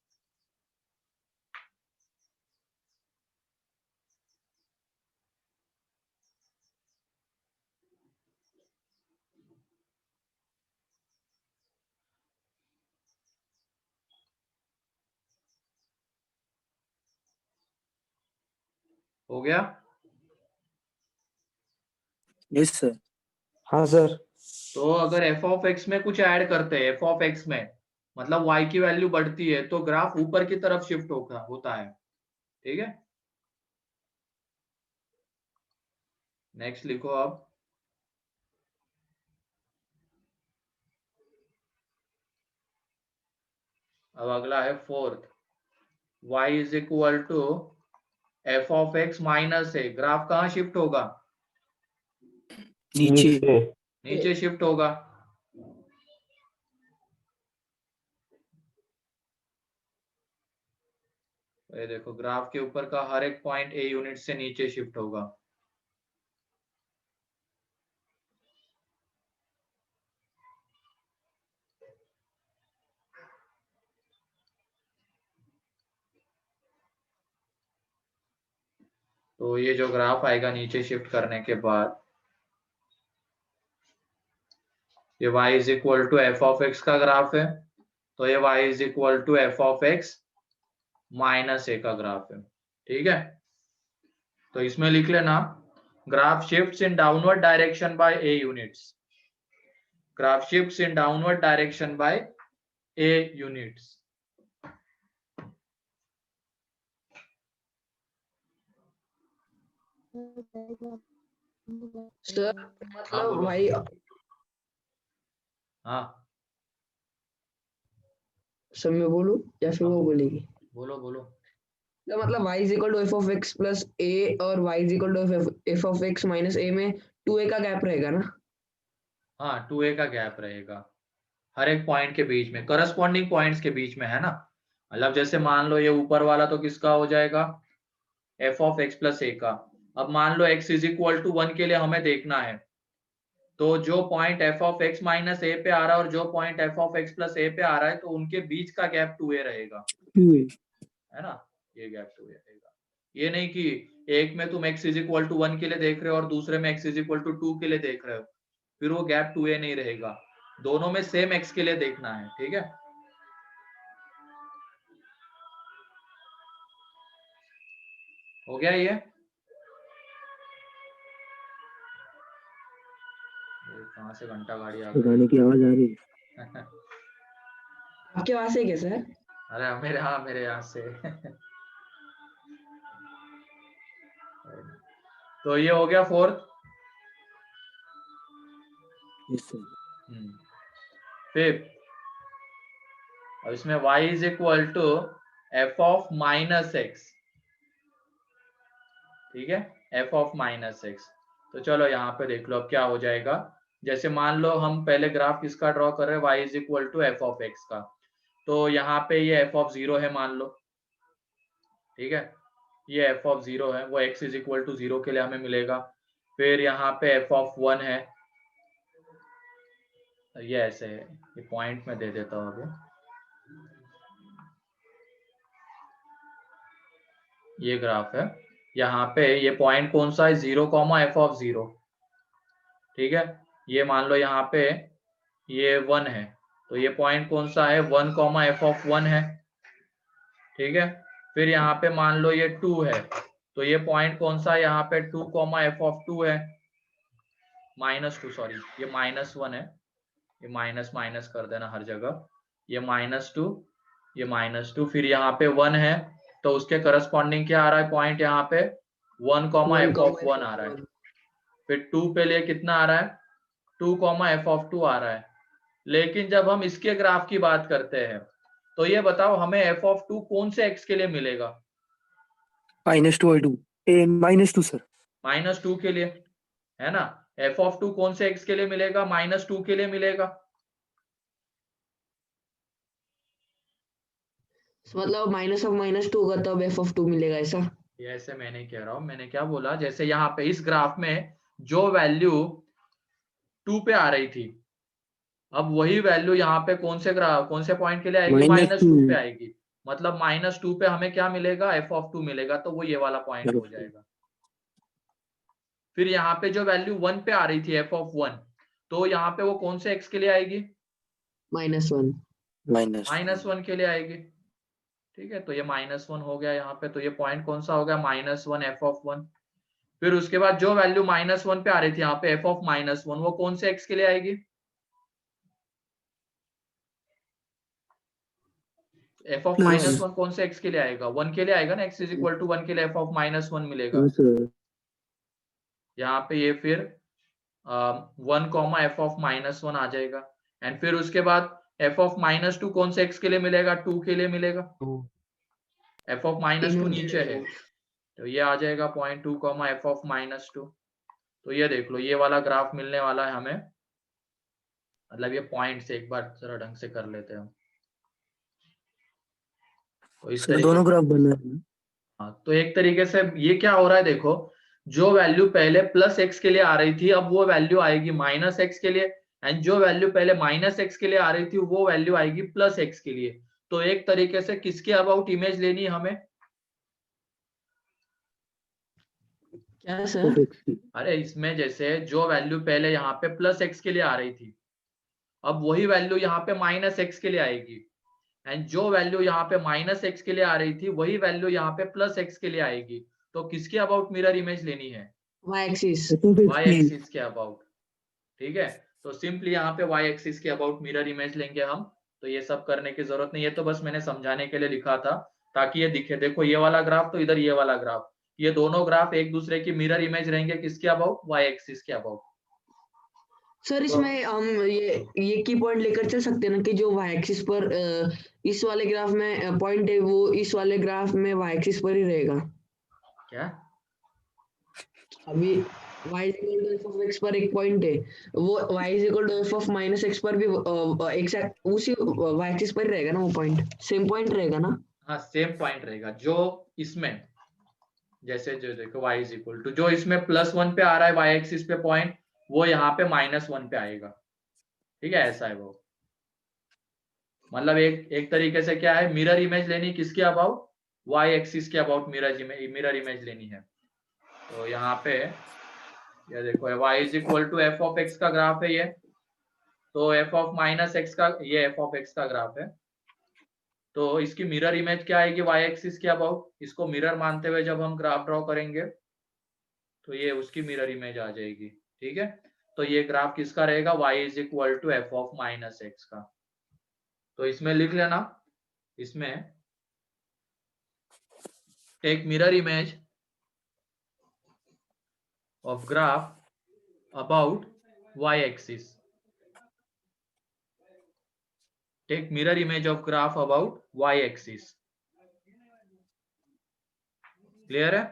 Speaker 1: हो गया?
Speaker 3: Yes sir.
Speaker 2: हाँ सर।
Speaker 1: तो अगर एफ ऑफ एक्स में कुछ ऐड करते हैं, एफ ऑफ एक्स में मतलब y की वैल्यू बढ़ती है तो ग्राफ ऊपर की तरफ शिफ्ट होता है। ठीक है, नेक्स्ट लिखो अब अगला है fourth, y is equal to F of x minus a, graph कहाँ शिफ्ट होगा,
Speaker 3: नीचे।
Speaker 1: नीचे शिफ्ट होगा। ये देखो ग्राफ के ऊपर का हर एक पॉइंट ए यूनिट से नीचे शिफ्ट होगा। तो ये जो ग्राफ आएगा नीचे शिफ्ट करने के बाद, ये y is equal to F of x का ग्राफ है, तो ये y is equal to F of x minus A का ग्राफ है। ठीक है, तो इसमें लिख लेना graph shifts in downward direction by A units, graph shifts in downward direction by A units.
Speaker 2: Sir
Speaker 1: हाँ,
Speaker 2: मतलब
Speaker 1: बोलो।
Speaker 2: भाई
Speaker 1: हाँ
Speaker 2: सर मैं बोलूं या फिर वो बोलेगी?
Speaker 1: बोलो बोलो।
Speaker 2: तो मतलब y is equal to F of X plus A और y is equal to F of x minus A में 2a का गैप रहेगा ना?
Speaker 1: हाँ 2a का गैप रहेगा हर एक पॉइंट के बीच में, करस्पॉन्डिंग पॉइंट्स के बीच में, है ना। मतलब जैसे मान लो ये ऊपर वाला तो किसका हो जाएगा, F of X plus A का। अब मान लो x इज इक्वल टू 1 के लिए हमें देखना है, तो जो point F of x minus A पे आ रहा है और जो point F of X plus A पे आ रहा है, तो उनके बीच का गैप 2a रहेगा, है ना। ये गैप 2a रहेगा, ये नहीं कि एक में तुम x इज इक्वल टू 1 के लिए देख रहे हो और दूसरे में x इज इक्वल टू 2 के लिए देख रहे हो, फिर वो गैप 2a नहीं रहेगा। दोनों में सेम x के लिए देखना है। ठीक है, हो गया ये कहाँ से घंटा गाड़ी आ गई।
Speaker 3: गाने की आवाज आ रही है।
Speaker 2: आपके पास है क्या सर?
Speaker 1: अरे मेरे, हाँ मेरे यहाँ से तो ये हो गया फोर्थ।
Speaker 3: Yes sir.
Speaker 1: फिफ्थ, अब इसमें y is equal to F of minus x. ठीक है, एफ ऑफ माइनस एक्स। तो चलो यहाँ पे देख लो अब क्या हो जाएगा। जैसे मान लो हम पहले ग्राफ किसका ड्रॉ कर रहे हैं, y is equal to F of x का, तो यहाँ पे ये एफ ऑफ 0 है मान लो। ठीक है, ये एफ ऑफ 0 है, वो x इज इक्वल टू 0 के लिए हमें मिलेगा। फिर यहाँ पे एफ ऑफ 1 है, ये ऐसे है, ये पॉइंट में दे देता हूँ अभी। ये ग्राफ है, यहाँ पे ये पॉइंट कौन सा है, 0 कॉमा एफ ऑफ 0। ठीक है, ये मान लो यहाँ पे ये 1 है, तो ये पॉइंट कौन सा है, 1 कॉमा एफ ऑफ 1 है। ठीक है, फिर यहाँ पे मान लो ये 2 है, तो ये पॉइंट कौन सा है यहाँ पे, 2 कॉमा एफ ऑफ 2 है, -2 सॉरी, ये -1 है, ये माइनस माइनस कर देना हर जगह, ये -2, ये -2, फिर यहाँ पे 1 है, तो उसके करस्पॉन्डिंग क्या आ रहा है पॉइंट यहाँ पे, 1 कॉमा एफ ऑफ 1 आ रहा है। फिर 2 पे लिए कितना आ रहा है, 2 कॉमा एफ ऑफ 2 आ रहा है। लेकिन जब हम इसके ग्राफ की बात करते हैं, तो ये बताओ हमें एफ ऑफ 2 कौन से x के लिए मिलेगा,
Speaker 3: -2/2 -2 सर।
Speaker 1: -2 के लिए, है ना। f(2) कौन से x के लिए मिलेगा? -2 के लिए मिलेगा।
Speaker 2: मतलब -(-2) होगा तब f(2) मिलेगा ऐसा।
Speaker 1: ये ऐसे मैं नहीं कह रहा हूं, मैंने क्या बोला, जैसे यहाँ पे इस ग्राफ में जो वैल्यू 2 पे आ रही थी, अब वही वैल्यू यहाँ पे कौन से पॉइंट के लिए आएगी? -2 पे आएगी। मतलब -2 पे हमें क्या मिलेगा? f(2) मिलेगा, तो वो ये वाला पॉइंट हो जाएगा। फिर यहाँ पे जो वैल्यू 1 पे आ रही थी f(1), तो यहाँ पे वो कौन से x के लिए आएगी?
Speaker 2: -1।
Speaker 1: -1 के लिए आएगी। ठीक है, तो ये -1 हो गया यहाँ पे, तो ये पॉइंट कौन सा हो गया? -1 f(1). फिर उसके बाद जो वैल्यू -1 पे आ रही थी यहाँ पे f(-1), वो कौन से x के लिए आएगी? f(-1) कौन से x के लिए आएगा? 1 के लिए आएगा ना। x = 1 के लिए f(-1) मिलेगा। यहाँ पे ये फिर 1, f(-1) आ जाएगा। एंड फिर उसके बाद f(-2) कौन से x के लिए मिलेगा? 2 के लिए मिलेगा। f(-2) नीचे है, तो ये आ जाएगा 0.2, f(-2). तो ये देख लो, ये वाला ग्राफ मिलने वाला है हमें। मतलब ये पॉइंट से एक बार जरा ढंग से कर लेते हैं हम। तो इस
Speaker 3: सर
Speaker 1: तरीके
Speaker 3: दोनों ग्राफ बन रहे हैं।
Speaker 1: हाँ, तो एक तरीके से ये क्या हो रहा है, देखो, जो वैल्यू पहले +x के लिए आ रही थी, अब वो वैल्यू आएगी -x के लिए। एंड जो वैल्यू पहले -x के लिए आ रही थी, वो वैल्यू आएगी +x के लिए। तो एक तरीके से किसके अबाउट इमेज लेनी है हमें?
Speaker 2: क्या सर?
Speaker 1: अरे इसमें जैसे जो वैल्यू पहले यहाँ पे +x के लिए आ रही थी, अब वही वैल्यू यहाँ पे -x के लिए आएगी। एंड जो वैल्यू यहाँ पे -x के लिए आ रही थी, वही वैल्यू यहाँ पे +x के लिए आएगी। तो किसके अबाउट मिरर इमेज लेनी है?
Speaker 2: y axis.
Speaker 1: y एक्सिस के अबाउट। ठीक है, तो सिंपली यहाँ पे y एक्सिस के अबाउट मिरर इमेज लेंगे हम। तो ये सब करने की जरूरत नहीं है, तो बस मैंने समझाने के लिए लिखा था ताकि ये दिखे। देखो ये वाला ग्राफ, तो इधर ये वाला ग्राफ, ये दोनों ग्राफ एक दूसरे की मिरर इमेज रहेंगे। किसके अबाउट? y एक्सिस के अबाउट।
Speaker 2: सर इसमें हम ये की पॉइंट लेकर चल सकते हैं ना कि जो y एक्सिस पर इस वाले ग्राफ में पॉइंट है, वो इस वाले ग्राफ में y एक्सिस पर ही रहेगा।
Speaker 1: क्या?
Speaker 2: अभी y = f(x) पर एक पॉइंट है, वो y = f(-x) पर भी उसी y एक्सिस पर ही रहेगा ना, वो पॉइंट सेम पॉइंट रहेगा ना।
Speaker 1: हाँ, सेम पॉइंट रहेगा। जो इसमें जैसे जो देखो y जो इसमें +1 पे आ रहा है y एक्सिस पे पॉइंट, वो यहाँ पे -1 पे आएगा। ठीक है, ऐसा है वो। मतलब एक तरीके से क्या है, मिरर इमेज लेनी किसके अबाउट? y एक्सिस के अबाउट मिरर इमेज लेनी है। तो यहाँ पे ये देखो, y = f(x) का ग्राफ है ये। तो f(-x) का, ये f(x) का ग्राफ है। तो इसकी मिरर इमेज क्या आएगी y एक्सिस के अबाउट? इसको मिरर मानते हुए जब हम ग्राफ ड्रॉ करेंगे, तो ये उसकी मिरर इमेज आ जाएगी। ठीक है, तो ये ग्राफ किसका रहेगा? y = f(-x) का। तो इसमें लिख लेना, इसमें take mirror image of graph about y axis. Take mirror image of graph about y axis. Clear है?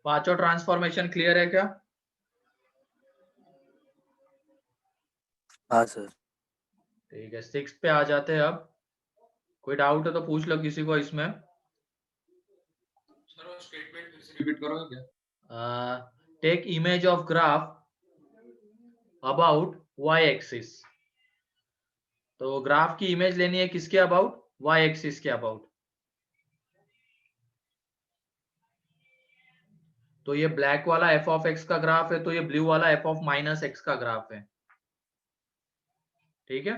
Speaker 1: पांचों ट्रांसफॉर्मेशन क्लियर है क्या?
Speaker 3: हाँ सर।
Speaker 1: ठीक है, 6 पे आ जाते हैं अब। कोई डाउट है तो पूछ लो किसी को इसमें।
Speaker 6: सर वो स्टेटमेंट फिर से रिपीट करोगे क्या?
Speaker 1: Take image of graph about y axis. तो ग्राफ की इमेज लेनी है किसके अबाउट? y एक्सिस के अबाउट। तो ये ब्लैक वाला f(x) का ग्राफ है, तो ये ब्लू वाला f(-x) का ग्राफ है। ठीक है,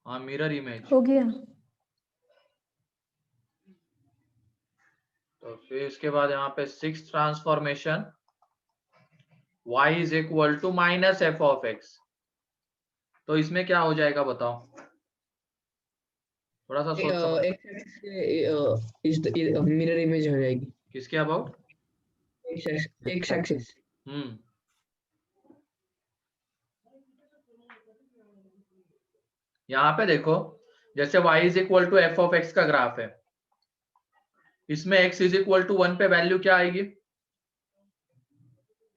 Speaker 1: हाँ, मिरर इमेज
Speaker 4: हो गया।
Speaker 1: तो फिर इसके बाद यहाँ पे 6th ट्रांसफॉर्मेशन y = -f(x). तो इसमें क्या हो जाएगा बताओ? थोड़ा सा सोच समझ।
Speaker 2: एक्स एक्सिस के इस मिरर इमेज हो जाएगी।
Speaker 1: किसके अबाउट?
Speaker 2: X axis.
Speaker 1: यहाँ पे देखो, जैसे y is equal to F of x का ग्राफ है, इसमें x इज इक्वल टू 1 पे वैल्यू क्या आएगी?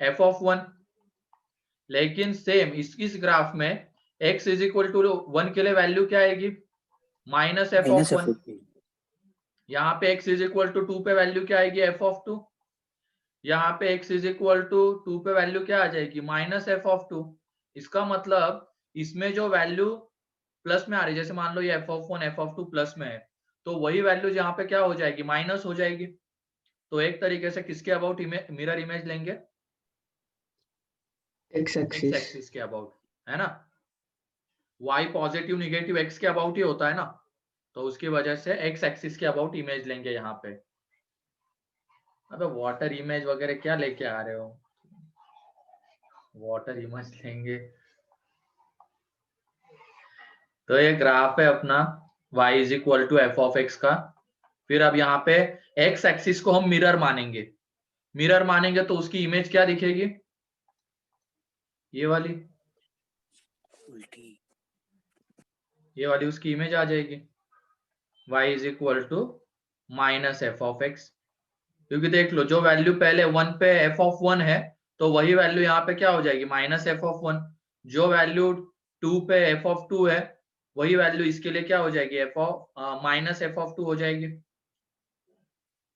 Speaker 1: F of 1। लेकिन सेम इस ग्राफ में x इज इक्वल टू 1 के लिए वैल्यू क्या आएगी? Minus f of 1। यहाँ पे x इज इक्वल टू 2 पे वैल्यू क्या आएगी? F of 2। यहाँ पे x इज इक्वल टू 2 पे वैल्यू क्या आ जाएगी? Minus f of 2। इसका मतलब इसमें जो वैल्यू प्लस में आ रही है, जैसे मान लो ये F of 1 F of 2 plus में है, तो वही वैल्यू यहाँ पे क्या हो जाएगी? माइनस हो जाएगी। तो एक तरीके से किसके अबाउट मिरर इमेज लेंगे?
Speaker 2: X
Speaker 1: x
Speaker 2: axis.
Speaker 1: एक्सिस के अबाउट, है ना? y पॉजिटिव निगेटिव x के अबाउट ही होता है ना, तो उसकी वजह से x एक्सिस के अबाउट इमेज लेंगे यहाँ पे। अबे वाटर इमेज वगैरह क्या लेके आ रहे हो? वाटर इमेज लेंगे। तो ये ग्राफ है अपना y is equal to F of x का। फिर अब यहाँ पे x एक्सिस को हम मिरर मानेंगे। मिरर मानेंगे तो उसकी इमेज क्या दिखेगी? ये वाली, ये वाली उसकी इमेज आ जाएगी, y is equal to minus f of x. क्योंकि देख लो, जो वैल्यू पहले 1 पे एफ ऑफ 1 है, तो वही वैल्यू यहाँ पे क्या हो जाएगी? Minus f of 1। जो वैल्यू 2 पे एफ ऑफ 2 है, वही वैल्यू इसके लिए क्या हो जाएगी? F of minus f of 2 हो जाएगी।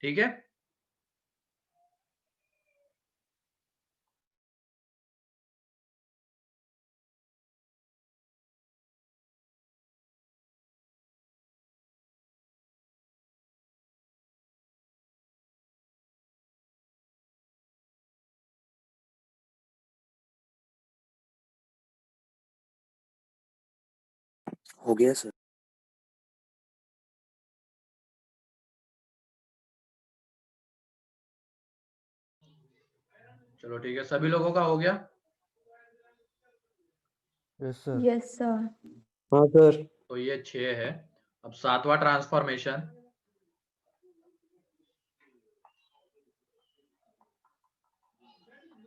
Speaker 1: ठीक है?
Speaker 3: हो गया सर।
Speaker 1: चलो ठीक है, सभी लोगों का हो गया?
Speaker 5: Yes sir.
Speaker 4: Yes sir.
Speaker 3: हाँ सर।
Speaker 1: तो ये 6 है। अब 7वां transformation,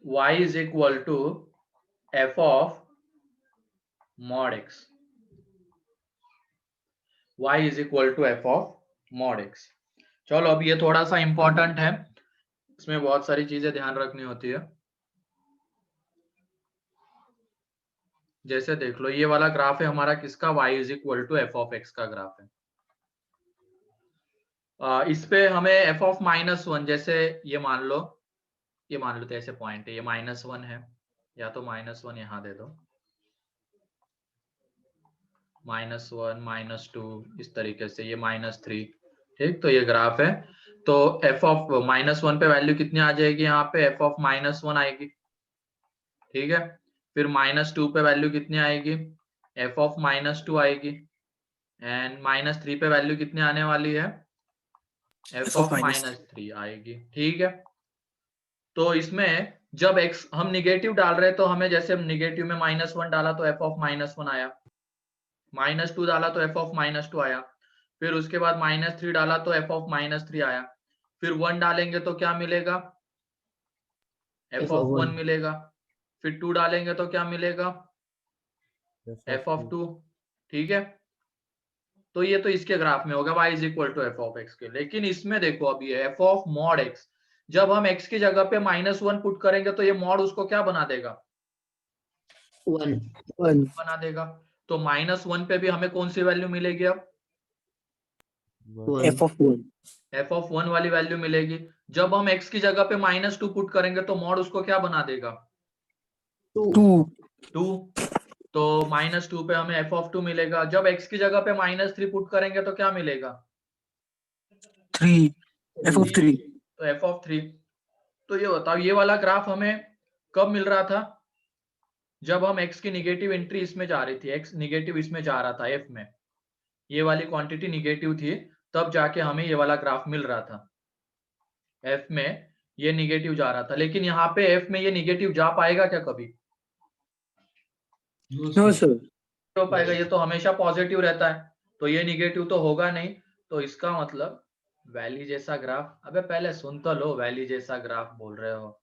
Speaker 1: y is equal to F of mod x। y is equal to F of mod x। चलो अब ये थोड़ा सा इंपॉर्टेंट है, इसमें बहुत सारी चीजें ध्यान रखनी होती है। जैसे देख लो, ये वाला ग्राफ है हमारा किसका? y is equal to F of x का ग्राफ है। इस पे हमें एफ ऑफ माइनस 1, जैसे ये मान लो तो ऐसे पॉइंट है, ये -1 है, या तो -1 यहाँ दे दो, -1 -2 इस तरीके से, ये -3। ठीक, तो ये ग्राफ है। तो एफ ऑफ -1 पे वैल्यू कितनी आ जाएगी? यहाँ पे एफ ऑफ -1 आएगी। ठीक है, फिर -2 पे वैल्यू कितनी आएगी? एफ ऑफ -2 आएगी। एंड -3 पे वैल्यू कितनी आने वाली है? एफ ऑफ -3 आएगी। ठीक है, तो इसमें जब x हम निगेटिव डाल रहे हैं, तो हमें जैसे निगेटिव में -1 डाला तो एफ ऑफ -1 आया, -2 डाला तो एफ ऑफ -2 आया, फिर उसके बाद -3 डाला तो एफ ऑफ -3 आया, फिर 1 डालेंगे तो क्या मिलेगा? एफ ऑफ 1 मिलेगा, फिर 2 डालेंगे तो क्या मिलेगा? F of 2। ठीक है, तो ये तो इसके ग्राफ में होगा y is equal to F of x के। लेकिन इसमें देखो, अभी एफ ऑफ मॉड x, जब हम x की जगह पे -1 पुट करेंगे तो ये मॉड उसको क्या बना देगा?
Speaker 2: 1
Speaker 1: बना देगा। तो -1 पे भी हमें कौन सी वैल्यू मिलेगी? अब
Speaker 3: एफ ऑफ 1।
Speaker 1: एफ ऑफ 1 वाली वैल्यू मिलेगी। जब हम x की जगह पे -2 पुट करेंगे तो मॉड उसको क्या बना देगा? 2। तो -2 पे हमें एफ ऑफ 2 मिलेगा। जब x की जगह पे -3 पुट करेंगे तो क्या मिलेगा?
Speaker 3: 3 एफ ऑफ 3।
Speaker 1: तो एफ ऑफ 3। तो ये बताओ, ये वाला ग्राफ हमें कब मिल रहा था? जब हम x की निगेटिव एंट्री इसमें जा रही थी, x निगेटिव इसमें जा रहा था, f में ये वाली क्वांटिटी निगेटिव थी, तब जाके हमें ये वाला ग्राफ मिल रहा था। f में ये निगेटिव जा रहा था, लेकिन यहाँ पे f में ये निगेटिव जा पाएगा क्या कभी?
Speaker 3: No sir.
Speaker 1: हो पाएगा, ये तो हमेशा पॉजिटिव रहता है। तो ये निगेटिव तो होगा नहीं, तो इसका मतलब वैली जैसा ग्राफ। अबे पहले सुन तो लो, वैली जैसा ग्राफ बोल रहे हो,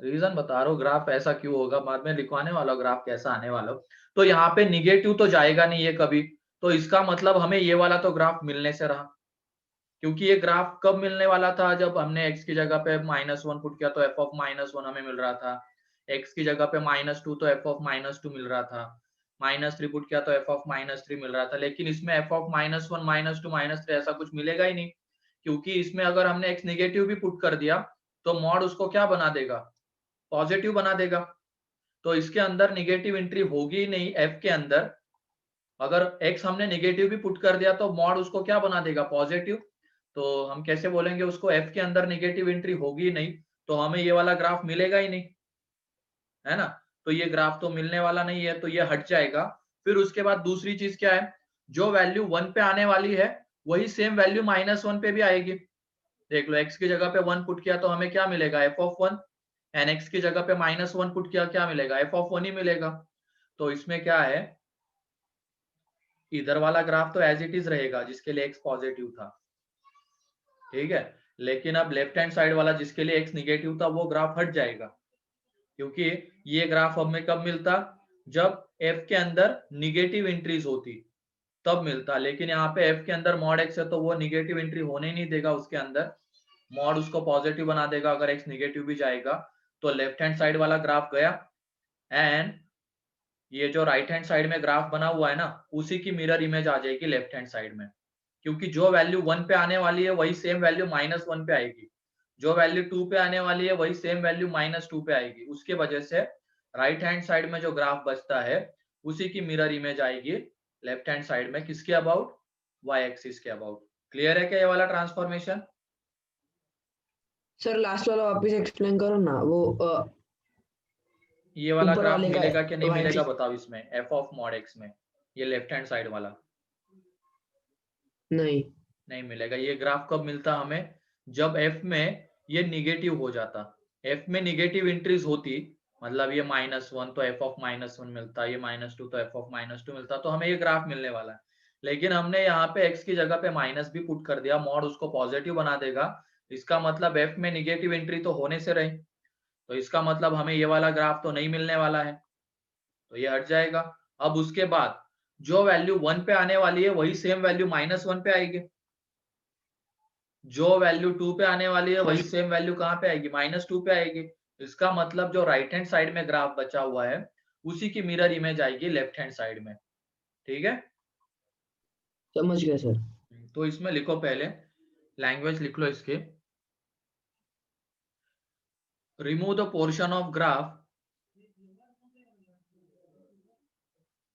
Speaker 1: रीजन बता रहा हूँ ग्राफ ऐसा क्यों होगा, बाद में लिखवाने वाला ग्राफ कैसा आने वाला हो। तो यहाँ पे निगेटिव तो जाएगा नहीं ये कभी, तो इसका मतलब हमें ये वाला तो ग्राफ मिलने से रहा, क्योंकि ये ग्राफ कब मिलने वाला था, जब हमने x की जगह पे -1 पुट किया तो f ऑफ -1 हमें मिल रहा था, x की जगह पे -2 तो f ऑफ -2 मिल रहा था, -3 पुट किया तो f ऑफ -3 मिल रहा था। लेकिन इसमें f ऑफ -1 -2 -3 ऐसा कुछ मिलेगा ही नहीं, क्योंकि इसमें अगर हमने x निगेटिव भी पुट कर दिया तो मॉड उसको क्या बना देगा, पॉजिटिव बना देगा। तो इसके अंदर निगेटिव एंट्री होगी ही नहीं f के अंदर। अगर x हमने निगेटिव भी पुट कर दिया तो मॉड उसको क्या बना देगा, पॉजिटिव। तो हम कैसे बोलेंगे उसको, f के अंदर निगेटिव एंट्री होगी नहीं, तो हमें ये वाला ग्राफ मिलेगा ही नहीं, है ना। तो ये ग्राफ तो मिलने वाला नहीं है, तो ये हट जाएगा। फिर उसके बाद दूसरी चीज क्या है, जो वैल्यू 1 पे आने वाली है वही सेम वैल्यू -1 पे भी आएगी। देख लो, x की जगह पे 1 पुट किया तो हमें क्या मिलेगा, f ऑफ 1, एंड x की जगह पे -1 पुट किया, क्या मिलेगा, f ऑफ 1 ही मिलेगा। तो इसमें क्या है, इधर वाला ग्राफ तो एज इट इज रहेगा जिसके लिए x पॉजिटिव था, ठीक है। लेकिन अब लेफ्ट हैंड साइड वाला जिसके लिए x निगेटिव था वो ग्राफ हट जाएगा, क्योंकि ये ग्राफ हमें कब मिलता, जब f के अंदर निगेटिव एंट्रीज होती तब मिलता। लेकिन यहाँ पे f के अंदर मॉड x है तो वो निगेटिव एंट्री होने नहीं देगा, उसके अंदर मॉड उसको पॉजिटिव बना देगा अगर x निगेटिव भी जाएगा। तो लेफ्ट हैंड साइड वाला ग्राफ गया, एंड ये जो राइट हैंड साइड में ग्राफ बना हुआ है ना, उसी की मिरर इमेज आ जाएगी लेफ्ट हैंड साइड में, क्योंकि जो वैल्यू 1 पे आने वाली है वही सेम वैल्यू -1 पे आएगी, जो वैल्यू 2 पे आने वाली है वही सेम वैल्यू -2 पे आएगी। उसके वजह से राइट हैंड साइड में जो ग्राफ बचता है उसी की मिरर इमेज आएगी लेफ्ट हैंड साइड में, किसके अबाउट, y एक्सिस के अबाउट। क्लियर है क्या ये वाला ट्रांसफॉर्मेशन?
Speaker 2: सर लास्ट वाला वापस एक्सप्लेन करो ना, वो
Speaker 1: ये वाला
Speaker 2: ऊपर
Speaker 1: ग्राफ
Speaker 2: वाले का
Speaker 1: मिलेगा कि नहीं
Speaker 2: y
Speaker 1: मिलेगा
Speaker 2: एक्सिस
Speaker 1: बताओ, इसमें f ऑफ मॉड x में ये लेफ्ट हैंड साइड वाला
Speaker 2: नहीं।
Speaker 1: नहीं मिलेगा। ये ग्राफ कब मिलता हमें, जब f में ये निगेटिव हो जाता, f में निगेटिव एंट्रीज होती, मतलब ये -1 तो f ऑफ -1 मिलता, ये -2 तो f ऑफ -2 मिलता, तो हमें ये ग्राफ मिलने वाला है। लेकिन हमने यहाँ पे x की जगह पे माइनस भी पुट कर दिया, मॉड उसको पॉजिटिव बना देगा, इसका मतलब f में निगेटिव एंट्री तो होने से रही, तो इसका मतलब हमें ये वाला ग्राफ तो नहीं मिलने वाला है, तो ये हट जाएगा। अब उसके बाद जो वैल्यू 1 पे आने वाली है वही सेम वैल्यू -1 पे आएगी, जो वैल्यू 2 पे आने वाली है वही सेम वैल्यू कहाँ पे आएगी, -2 पे आएगी। इसका मतलब जो राइट हैंड साइड में ग्राफ बचा हुआ है उसी की मिरर इमेज आएगी लेफ्ट हैंड साइड में, ठीक है।
Speaker 2: समझ गया सर।
Speaker 1: तो इसमें लिखो, पहले लैंग्वेज लिख लो इसके, remove the portion of graph,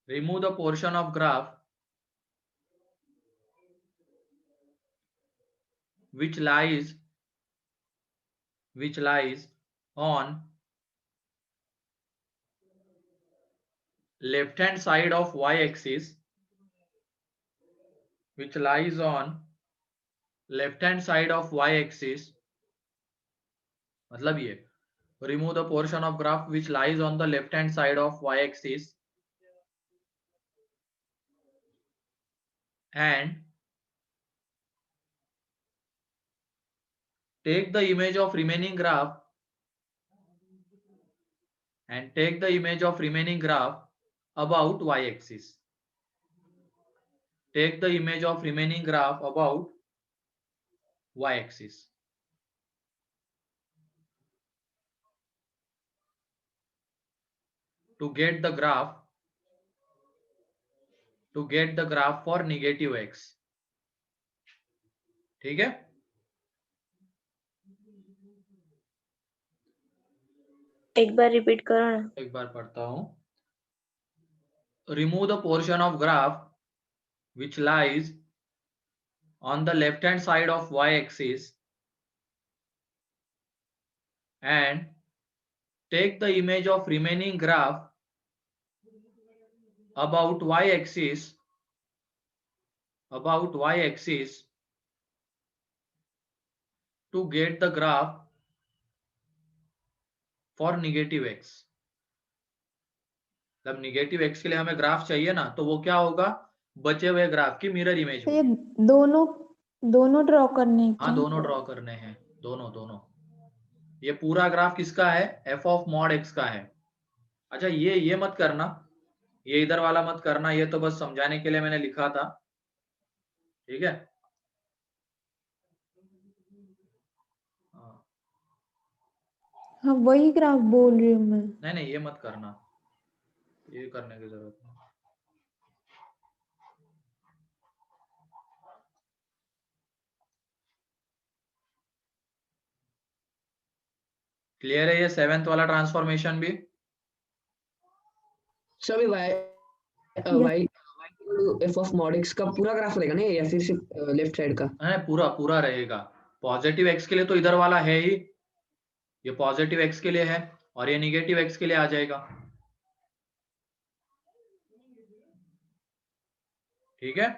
Speaker 1: remove the portion of graph which lies on left hand side of y axis, which lies on left hand side of y axis, मतलब ये remove the portion of graph which lies on the left hand side of y axis and take the image of remaining graph about y axis, take the image of remaining graph about y axis। to get the graph for negative x, ठीक है।
Speaker 4: एक बार repeat करो ना।
Speaker 1: एक बार पढ़ता हूं, remove the portion of graph which lies on the left hand side of y axis and take the image of remaining graph about y axis to get the graph for negative x। मतलब negative x के लिए हमें graph चाहिए ना, तो वो क्या होगा, बचे हुए ग्राफ की मिरर इमेज
Speaker 5: तो ये
Speaker 1: होगी।
Speaker 5: दोनों दोनों ड्रॉ करने हैं
Speaker 1: हाँ
Speaker 5: क्या?
Speaker 1: दोनों ड्रॉ करने हैं, दोनों दोनों। ये पूरा ग्राफ किसका है? एफ ऑफ मॉड एक्स का है। अच्छा ये मत करना, ये इधर वाला मत करना, ये तो बस समझाने के लिए मैंने लिखा था, ठीक है। हाँ,
Speaker 5: हाँ वही ग्राफ बोल रही हूँ मैं।
Speaker 1: नहीं नहीं ये मत करना, ये करने की जरूरत नहीं। क्लियर है ये 7th वाला ट्रांसफॉर्मेशन भी?
Speaker 2: सर अभी y y f of mod x का पूरा ग्राफ रहेगा ना, या फिर सिर्फ लेफ्ट साइड का?
Speaker 1: है पूरा पूरा रहेगा। पॉजिटिव एक्स के लिए तो इधर वाला है ही, ये पॉजिटिव एक्स के लिए है, और ये निगेटिव एक्स के लिए आ जाएगा, ठीक है।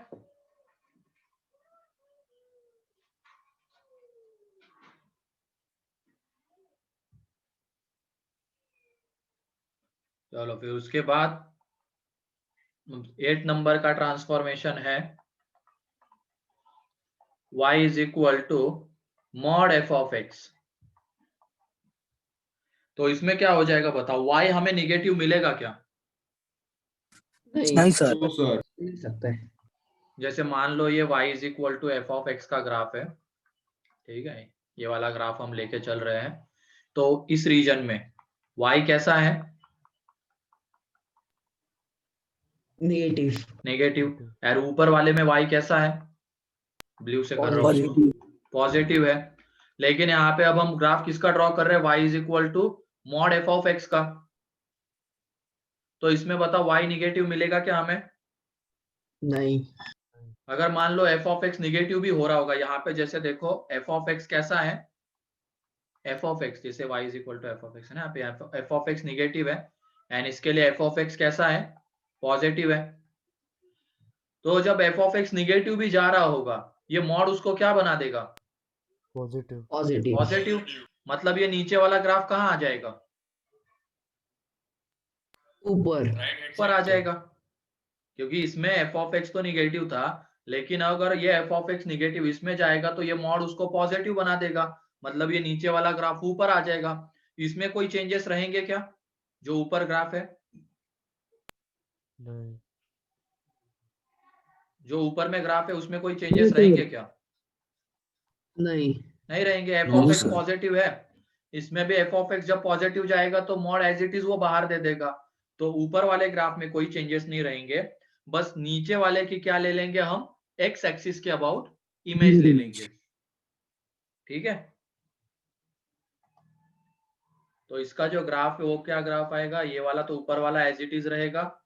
Speaker 1: चलो फिर उसके बाद 8 नंबर का ट्रांसफॉर्मेशन है y is equal to mod f of x. तो इसमें क्या हो जाएगा बताओ, y हमें निगेटिव मिलेगा क्या?
Speaker 2: नहीं
Speaker 3: नहीं सर।
Speaker 6: No sir.
Speaker 2: मिल सकता है।
Speaker 1: जैसे मान लो ये y is equal to F of x का ग्राफ है, ठीक है, ये वाला ग्राफ हम लेके चल रहे हैं। तो इस रीजन में y कैसा है?
Speaker 2: नेगेटिव।
Speaker 1: नेगेटिव। और ऊपर वाले में y कैसा है? ब्लू से कर रहा हूँ उसको,
Speaker 3: पॉजिटिव।
Speaker 1: पॉजिटिव है। लेकिन यहाँ पे अब हम ग्राफ किसका ड्रॉ कर रहे हैं? y is equal to mod f of x का। तो इसमें बताओ y निगेटिव मिलेगा क्या हमें?
Speaker 2: नहीं।
Speaker 1: अगर मान लो एफ ऑफ एक्स निगेटिव भी हो रहा होगा यहाँ पे, जैसे देखो एफ ऑफ एक्स कैसा है, एफ ऑफ एक्स जैसे y is equal to F of x है ना, यहाँ पे एफ ऑफ एक्स निगेटिव है, एंड इसके लिए एफ ऑफ एक्स कैसा है? पॉजिटिव है। तो जब एफ ऑफ एक्स निगेटिव भी जा रहा होगा, ये मॉड उसको क्या बना देगा?
Speaker 3: पॉजिटिव।
Speaker 2: पॉजिटिव।
Speaker 1: पॉजिटिव। मतलब ये नीचे वाला ग्राफ कहाँ आ जाएगा?
Speaker 2: ऊपर।
Speaker 1: ऊपर आ जाएगा, क्योंकि इसमें एफ ऑफ एक्स तो निगेटिव था, लेकिन अगर ये एफ ऑफ एक्स निगेटिव इसमें जाएगा तो ये मॉड उसको पॉजिटिव बना देगा, मतलब ये नीचे वाला ग्राफ ऊपर आ जाएगा। इसमें कोई चेंजेस रहेंगे क्या, जो ऊपर ग्राफ है?
Speaker 3: नहीं।
Speaker 1: जो ऊपर में ग्राफ है उसमें कोई चेंजेस रहेंगे क्या?
Speaker 2: नहीं।
Speaker 1: नहीं रहेंगे, एफ
Speaker 3: नहीं
Speaker 1: ऑफ एक्स
Speaker 3: सर।
Speaker 1: पॉजिटिव है, इसमें भी एफ ऑफ एक्स जब पॉजिटिव जाएगा तो मॉड एज इट इज वो बाहर दे देगा। तो ऊपर वाले ग्राफ में कोई चेंजेस नहीं रहेंगे, बस नीचे वाले की क्या ले लेंगे हम? एक्स एक्सिस के अबाउट इमेज ले लेंगे, ठीक है। तो इसका जो ग्राफ है वो क्या ग्राफ आएगा? ये वाला तो ऊपर वाला एज इट इज रहेगा,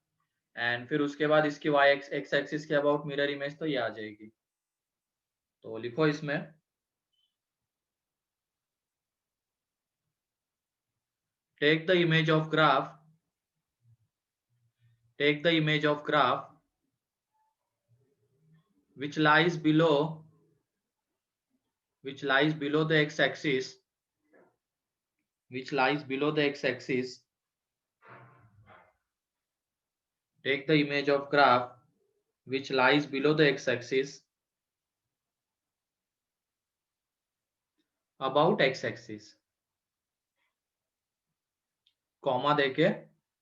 Speaker 1: एंड फिर उसके बाद इसकी वाई एक्स एक्सिस के अबाउट मिरर इमेज तो ये आ जाएगी। तो लिखो इसमें, take the image of graph, take the image of graph which lies below the x-axis, which lies below the x-axis. Take the image of graph which lies below the x-axis about x-axis, comma देके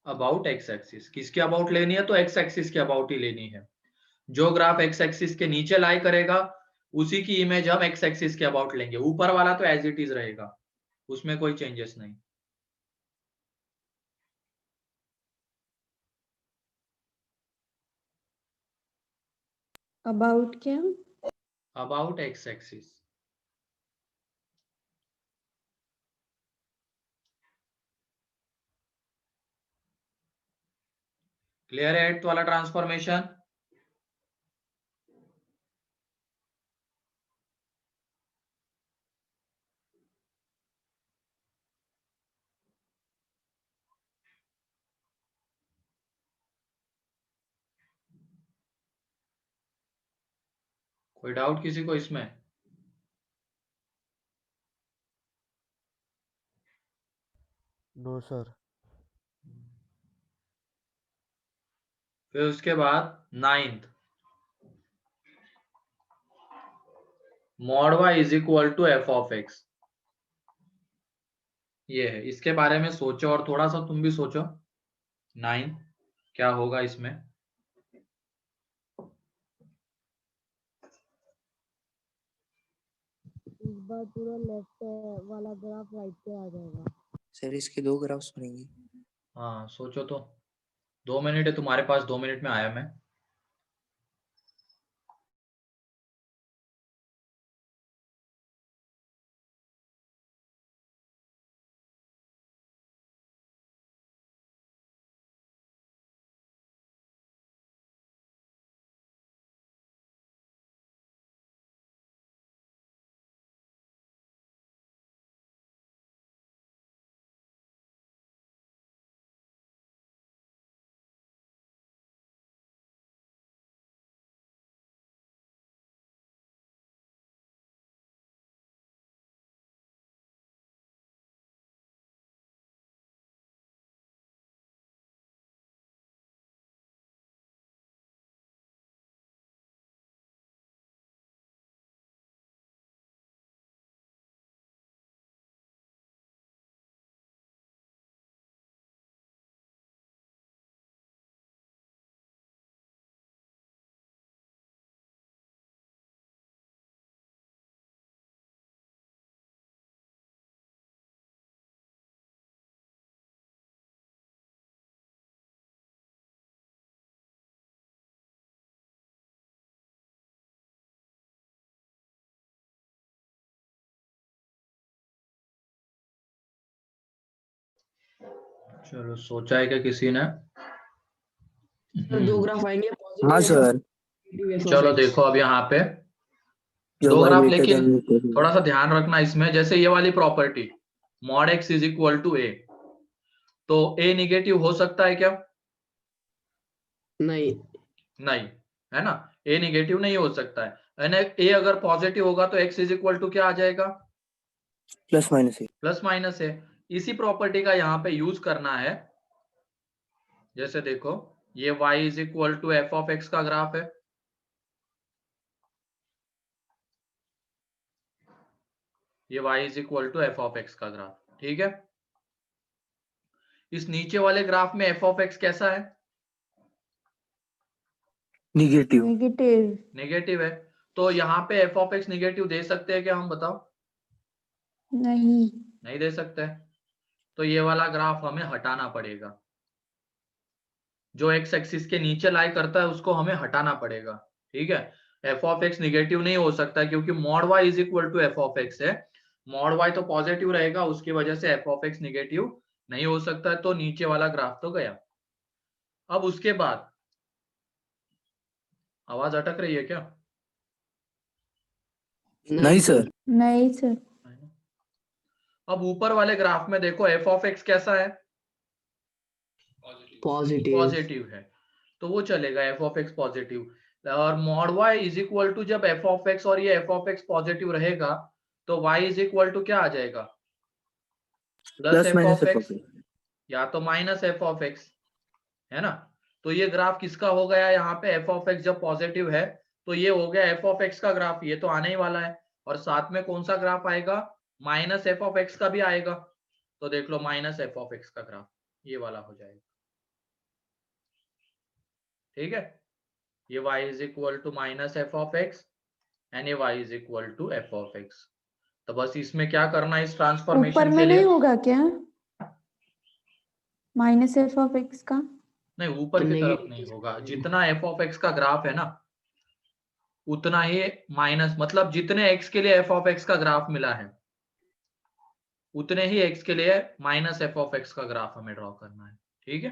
Speaker 1: about x axis. किसके about लेनी है? तो x axis के about ही लेनी है। जो graph x axis के नीचे लाई करेगा उसी की इमेज हम एक्स एक्सिस के अबाउट लेंगे, ऊपर वाला तो एज इट इज रहेगा, उसमें कोई चेंजेस नहीं।
Speaker 5: अबाउट क्या?
Speaker 1: About x axis. क्लियर है 8th वाला ट्रांसफॉर्मेशन? कोई डाउट किसी को इसमें?
Speaker 3: No sir.
Speaker 1: फिर उसके बाद 9th, mod y is equal to F of x, ये है। इसके बारे में सोचो और थोड़ा सा तुम भी सोचो 9 क्या होगा इसमें।
Speaker 5: इस बार पूरा लेफ्ट वाला ग्राफ राइट पे आ जाएगा।
Speaker 7: सर इसके 2 ग्राफ्स बनेंगे।
Speaker 1: हाँ सोचो तो, 2 मिनट है तुम्हारे पास, 2 मिनट में आया मैं। चलो सोचा है क्या किसी ने?
Speaker 2: सर दो ग्राफ आएंगे
Speaker 7: हाँ सर।
Speaker 1: चलो देखो अब यहाँ पे
Speaker 7: जो
Speaker 1: दो
Speaker 7: y
Speaker 1: ग्राफ,
Speaker 7: greater
Speaker 1: लेकिन
Speaker 7: than or equal to
Speaker 1: थोड़ा सा ध्यान रखना इसमें। जैसे ये वाली property mod X is equal to A, तो ए निगेटिव हो सकता है क्या?
Speaker 2: नहीं,
Speaker 1: नहीं, है ना, ए निगेटिव नहीं हो सकता है। ए अगर पॉजिटिव होगा तो एक्स इज इक्वल टू क्या आ जाएगा?
Speaker 7: प्लस माइनस है।
Speaker 1: प्लस माइनस है। इसी प्रॉपर्टी का यहाँ पे यूज करना है। जैसे देखो ये y is equal to F of x का ग्राफ है, ये y is equal to F of x का ग्राफ, ठीक है। इस नीचे वाले ग्राफ में एफ ऑफ एक्स कैसा है?
Speaker 7: निगेटिव।
Speaker 5: नेगेटिव।
Speaker 1: नेगेटिव है। तो यहाँ पे एफ ऑफ एक्स निगेटिव दे सकते हैं क्या हम, बताओ?
Speaker 5: नहीं।
Speaker 1: नहीं दे सकते। तो ये वाला ग्राफ हमें हटाना पड़ेगा, जो एक्स एक्सिस के नीचे लाई करता है उसको हमें हटाना पड़ेगा, ठीक है। एफ ऑफ एक्स निगेटिव नहीं हो सकता क्योंकि mod y is equal to F of x है। मॉड वाई तो पॉजिटिव रहेगा, उसकी वजह से एफ ऑफ एक्स निगेटिव नहीं हो सकता है, तो नीचे वाला ग्राफ तो गया। अब उसके बाद आवाज अटक रही है क्या?
Speaker 7: नहीं सर।
Speaker 5: नहीं सर।
Speaker 1: अब ऊपर वाले ग्राफ में देखो एफ ऑफ एक्स कैसा है?
Speaker 2: पॉजिटिव।
Speaker 1: पॉजिटिव है, तो वो चलेगा, एफ ऑफ एक्स पॉजिटिव। और mod y is equal to, जब एफ ऑफ एक्स और ये एफ ऑफ एक्स पॉजिटिव रहेगा तो y इज इक्वल टू क्या आ जाएगा? Plus
Speaker 7: plus
Speaker 1: F
Speaker 7: minus
Speaker 1: of
Speaker 7: F
Speaker 1: x
Speaker 7: of x.
Speaker 1: या तो माइनस एफ ऑफ एक्स, है ना। तो ये ग्राफ किसका हो गया? यहाँ पे एफ ऑफ एक्स जब पॉजिटिव है तो ये हो गया एफ ऑफ एक्स का ग्राफ, ये तो आने ही वाला है। और साथ में कौन सा ग्राफ आएगा? माइनस एफ ऑफ एक्स का भी आएगा। तो देख लो माइनस एफ ऑफ एक्स का ग्राफ ये वाला हो जाएगा, ठीक है। ये y is equal to minus f of x and ये y is equal to F of x. तो बस इसमें क्या करना है, इस
Speaker 5: ऊपर
Speaker 1: ट्रांसफॉर्मेशन
Speaker 5: में
Speaker 1: के लिए?
Speaker 5: नहीं होगा क्या माइनस एफ ऑफ एक्स का?
Speaker 1: नहीं, ऊपर
Speaker 2: तो
Speaker 1: की तरफ
Speaker 2: नेगेटिव
Speaker 1: नहीं होगा। जितना एफ ऑफ एक्स का ग्राफ है ना उतना ही माइनस, मतलब जितने x के लिए एफ ऑफ एक्स का ग्राफ मिला है उतने ही x के लिए माइनस एफ ऑफ एक्स का ग्राफ हमें ड्रॉ करना है, ठीक है।